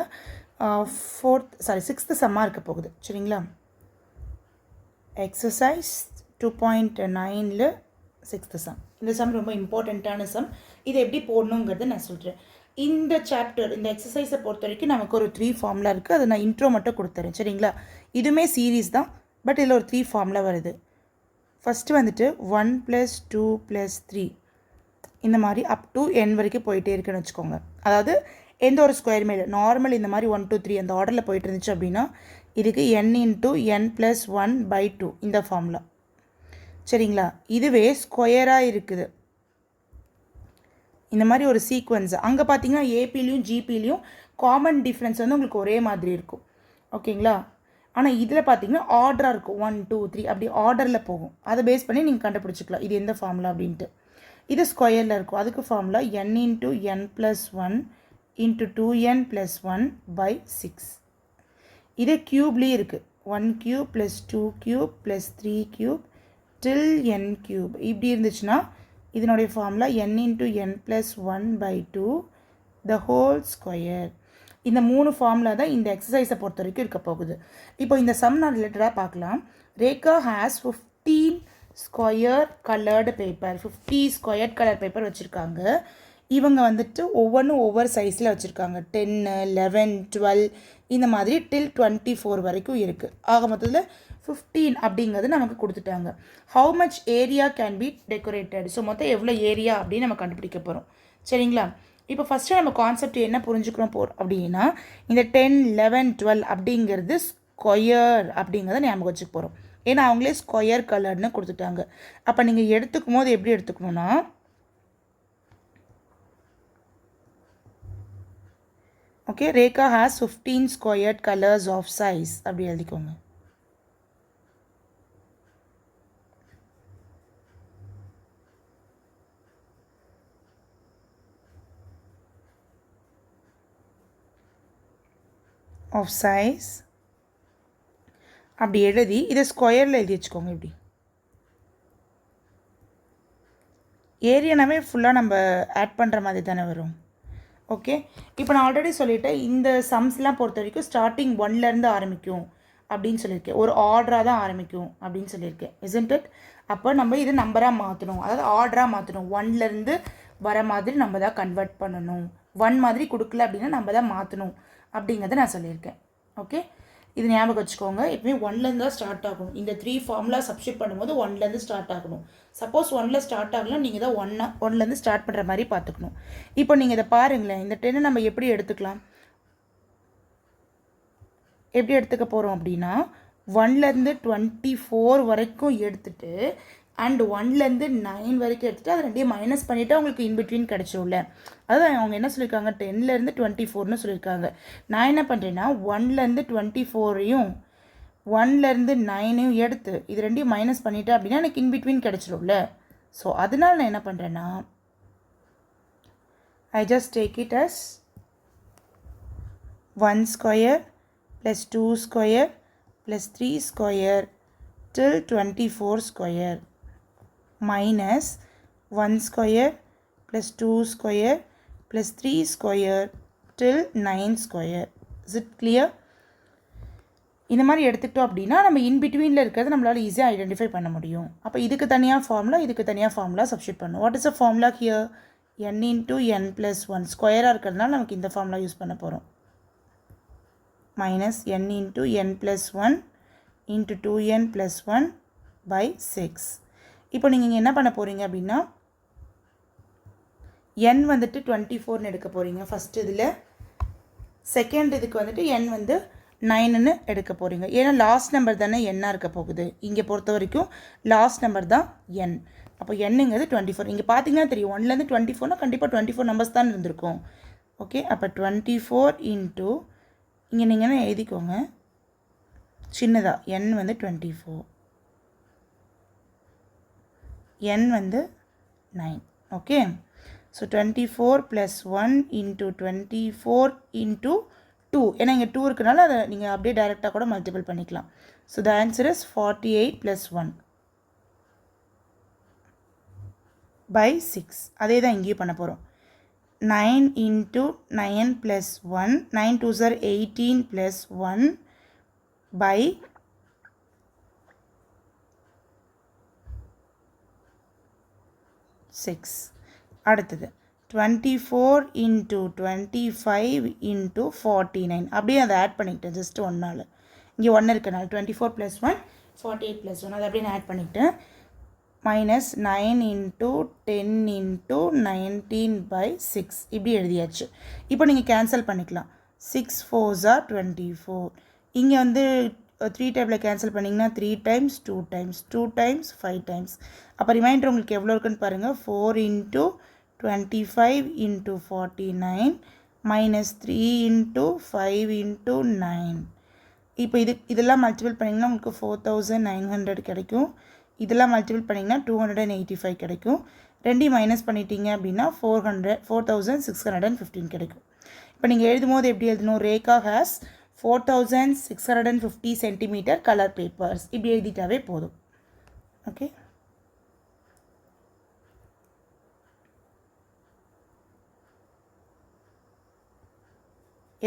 6th சம்மாக இருக்க போகுது. சரிங்களா? எக்ஸசைஸ் 2.9ல் 6th சம். இந்த சம் ரொம்ப இம்பார்ட்டண்ட்டான சம். இதை எப்படி போடணுங்கிறத நான் சொல்கிறேன். இந்த சாப்டர், இந்த எக்ஸசைஸை பொறுத்த வரைக்கும் நமக்கு ஒரு 3 ஃபார்முலா இருக்குது. அதை நான் இன்ட்ரோ மட்டும் கொடுத்துறேன். சரிங்களா? இதுவுமே சீரீஸ் தான், பட் இதில் ஒரு 3 ஃபார்முலா வருது. ஃபஸ்ட்டு வந்துட்டு 1 + 2 + 3 இந்த மாதிரி அப் டு n வரைக்கும் போயிட்டே இருக்குன்னு வச்சுக்கோங்க. அதாவது எந்த ஒரு ஸ்கொயருமே இல்லை, நார்மல் இந்த மாதிரி 1 2 3 அந்த ஆர்டரில் போயிட்டு இருந்துச்சு அப்படின்னா இதுக்கு n × n + 1/2 இந்த ஃபார்முலா. சரிங்களா? இதுவே ஸ்கொயராக இருக்குது இந்த மாதிரி ஒரு சீக்வன்ஸ். அங்கே பார்த்தீங்கன்னா ஏபிலையும் ஜிபிலையும் காமன் டிஃப்ரென்ஸ் வந்து உங்களுக்கு ஒரே மாதிரி இருக்கும். ஓகேங்களா? ஆனால் இதில் பார்த்தீங்கன்னா ஆர்டராக இருக்கும். 1 2 3 அப்படி ஆர்டரில் போகும். அதை பேஸ் பண்ணி நீங்கள் கண்டுபிடிச்சிக்கலாம் இது எந்த ஃபார்முலா அப்படின்ட்டு. இது ஸ்கொயரில் இருக்கும். அதுக்கு ஃபார்முலா n × n + 1 × 2n + 1/6. இதே க்யூப்லேயும் இருக்குது. 1³ + 2³ + 3³ till n³ இப்படி இருந்துச்சுன்னா இதனுடைய formula n × n + 1/2 the whole square. இந்த 3 ஃபார்முலா தான் இந்த எக்ஸசைஸை பொறுத்த வரைக்கும் இருக்க போகுது. இப்போ இந்த சம் நான் ரிலேட்டடாக பார்க்கலாம். Rekha has 15 square coloured paper, 50 square colour paper வச்சுருக்காங்க. இவங்க வந்துட்டு ஒவ்வொன்றும் ஒவ்வொரு சைஸில் வச்சுருக்காங்க. 10 11 12 இந்த மாதிரி till 24 வரைக்கும் இருக்குது. ஆக மொத்தத்தில் 15 அப்படிங்கிறது நமக்கு கொடுத்துட்டாங்க. How much area can be decorated. So மொத்தம் எவ்வளோ ஏரியா அப்படின்னு நம்ம கண்டுபிடிக்க போகிறோம். சரிங்களா? இப்போ ஃபஸ்ட்டு நம்ம கான்செப்ட் என்ன புரிஞ்சுக்கிறோம் அப்படின்னா இந்த 10 11 12 அப்படிங்கிறது ஸ்கொயர் அப்படிங்கிறத ஞாபகம் வச்சுக்க போகிறோம். ஏன்னா அவங்களே ஸ்கொயர் கலர்னு கொடுத்துட்டாங்க. அப்போ நீங்கள் எடுத்துக்கும் போது எப்படி எடுத்துக்கணும்னா okay, Rekha has 15 squared colours of size அப்படி எழுதிக்கோங்க. ஆஃப் சைஸ் அப்படி எழுதி இதை ஸ்கொயரில் எழுதி வச்சுக்கோங்க. இப்படி ஏரியானாவே ஃபுல்லாக நம்ம ஆட் பண்ணுற மாதிரி தானே வரும். ஓகே, இப்போ நான் ஆல்ரெடி சொல்லிட்டேன் இந்த சம்ஸ்லாம் பொறுத்த வரைக்கும் ஸ்டார்டிங் 1லேருந்து ஆரம்பிக்கும் அப்படின்னு சொல்லியிருக்கேன். ஒரு ஆர்டராக தான் ஆரம்பிக்கும் அப்படின்னு சொல்லியிருக்கேன். Isn't it? அப்போ நம்ம இது நம்பராக மாற்றணும், அதாவது ஆர்டராக மாற்றணும். 1லேருந்து வர மாதிரி நம்ம தான் கன்வெர்ட் பண்ணணும். 1 மாதிரி கொடுக்கல அப்படின்னா நம்ம தான் மாற்றணும் அப்படிங்கிறத நான் சொல்லியிருக்கேன். ஓகே, இது ஞாபகம் வச்சுக்கோங்க. எப்பவுமே 1லேருந்து தான் ஸ்டார்ட் ஆகணும். இந்த 3 ஃபார்முலா சப்ஸ்டிட் பண்ணும்போது 1லேருந்து ஸ்டார்ட் ஆகணும். சப்போஸ் 1ல் ஸ்டார்ட் ஆகலாம், நீங்கள் தான் 1லேருந்து ஸ்டார்ட் பண்ணுற மாதிரி பார்த்துக்கணும். இப்போ நீங்கள் இதை பாருங்களேன். இந்த 10 நம்ம எப்படி எடுத்துக்கலாம், எப்படி எடுத்துக்க போகிறோம் அப்படின்னா 1லேருந்து 24 வரைக்கும் எடுத்துகிட்டு அண்ட் 1லேருந்து 9 வரைக்கும் எடுத்துகிட்டு அதை ரெண்டையும் மைனஸ் பண்ணிவிட்டு அவங்களுக்கு இன்பிட்வீன் கிடச்சிடும்ல. அதாவது அவங்க என்ன சொல்லியிருக்காங்க, 10லேருந்து 24ன்னு சொல்லியிருக்காங்க. நான் என்ன பண்ணுறேன்னா 1லேருந்து 24ஐயும் 1லேருந்து 9ஐயும் எடுத்து இது ரெண்டையும் மைனஸ் பண்ணிவிட்டேன் அப்படின்னா எனக்கு இன்பிட்வீன் கிடச்சிடும்ல. ஸோ அதனால் நான் என்ன பண்ணுறேன்னா I just take it as 1 square + 2 square + 3 square till 24 square minus 1 square plus 2 square plus 3 square till 9 square. Is it clear? இந்த மாதிரி எடுத்துக்கிட்டோம் அப்படின்னா நம்ம இன்பிட்வீனில் இருக்கிறது நம்மளால் ஈஸியாக ஐடென்டிஃபை பண்ண முடியும். அப்போ இதுக்கு தனியாக ஃபார்முலா, இதுக்கு தனியாக ஃபார்முலா சப்ஸ்டிட் பண்ணும். What is a formula here? n × n + 1 ஸ்கொயராக இருக்கிறதுனால நமக்கு இந்த ஃபார்முலா யூஸ் பண்ண போகிறோம். minus n × n + 1 × 2n + 1/6. இப்போ நீங்கள் என்ன பண்ண போகிறீங்க அப்படின்னா n வந்துட்டு 24ன்னு எடுக்க போகிறீங்க ஃபஸ்ட் இதில். செகண்ட் இதுக்கு வந்துட்டு n வந்து 9ன்னு எடுக்க போகிறீங்க. ஏன்னா லாஸ்ட் நம்பர் தானே n இருக்க போகுது. இங்கே பொறுத்த வரைக்கும் லாஸ்ட் நம்பர் தான் n. அப்போ nங்கிறது 24. இங்கே பார்த்தீங்கன்னா தெரியும் 1லேருந்து 24னா கண்டிப்பாக 24 நம்பர்ஸ் தான் இருந்திருக்கும். ஓகே, அப்போ 24 இன்ட்டு இங்கே நீங்கள் என்ன எழுதிக்கோங்க சின்னதாக n வந்து 24, n வந்து 9. Okay, so 24 + 1 × 24 × 2. ஏன்னா இங்கே 2 இருக்கனால அதை நீங்கள் அப்படியே டைரெக்டாக கூட மல்டிபிள் பண்ணிக்கலாம். So the answer is 48 plus 1 by 6. அதே தான் இங்கேயும் பண்ண போகிறோம். 9 into 9 plus 1, 9 2s are 18 plus 1 by 6. அடுத்தது 24 into 25 into 49. அப்படியே அதை ஆட் பண்ணிக்கிட்டேன் ஜஸ்ட் ஒன்றால். இங்கே 1 இருக்கனால 24 plus 1 48 plus 1 அதை அப்படியே ஆட் பண்ணிக்கிட்டேன். minus 9 into 10 into 19 by 6 இப்படி எழுதியாச்சு. இப்போ நீங்கள் கேன்சல் பண்ணிக்கலாம். 6 4s are 24. இங்கே வந்து 3 டைப்பில் கேன்சல் பண்ணிங்கன்னா 3 times 2 times 2 times 5 times. அப்போ ரிமைண்டர் உங்களுக்கு எவ்வளோ இருக்குன்னு பாருங்கள். 4 into 25 into 49 minus 3 into 5 into 9. இப்போ இதெல்லாம் மல்டிபிள் பண்ணிங்கன்னா உங்களுக்கு 4900 கிடைக்கும். இதெல்லாம் மல்டிபிள் பண்ணிங்கன்னா 285 கிடைக்கும். ரெண்டையும் மைனஸ் பண்ணிட்டீங்க அப்படின்னா 4615 கிடைக்கும். இப்போ நீங்கள் எழுதும் போது எப்படி எழுதணும்? Rekha has 4650 centimetre colour papers இப்படி எழுதிட்டாவே போதும். ஓகே,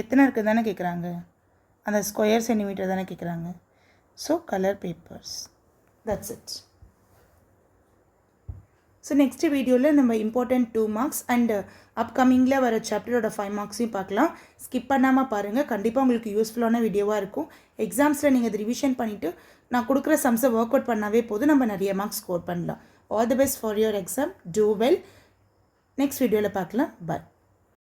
எத்தனை இருக்குது தானே கேட்குறாங்க, அந்த ஸ்கொயர் சென்டிமீட்டர் தானே கேட்குறாங்க. So colour papers, that's it. So next வீடியோவில் நம்ம இம்பார்ட்டண்ட் 2 marks அண்ட் அப்கமிங்கில் வர சாப்டரோட 5 marksையும் பார்க்கலாம். ஸ்கிப் பண்ணாமல் பாருங்கள், கண்டிப்பாக உங்களுக்கு யூஸ்ஃபுல்லான வீடியோவாக இருக்கும். எக்ஸாம்ஸில் நீங்கள் அதை ரிவிஷன் பண்ணிவிட்டு நான் கொடுக்குற சம்ஸை ஒர்க் அவுட் பண்ணாவே போதும், நம்ம நிறைய மார்க்ஸ் ஸ்கோர் பண்ணலாம். All the best for your exam. Do well. Next வீடியோவில் பார்க்கலாம். பை.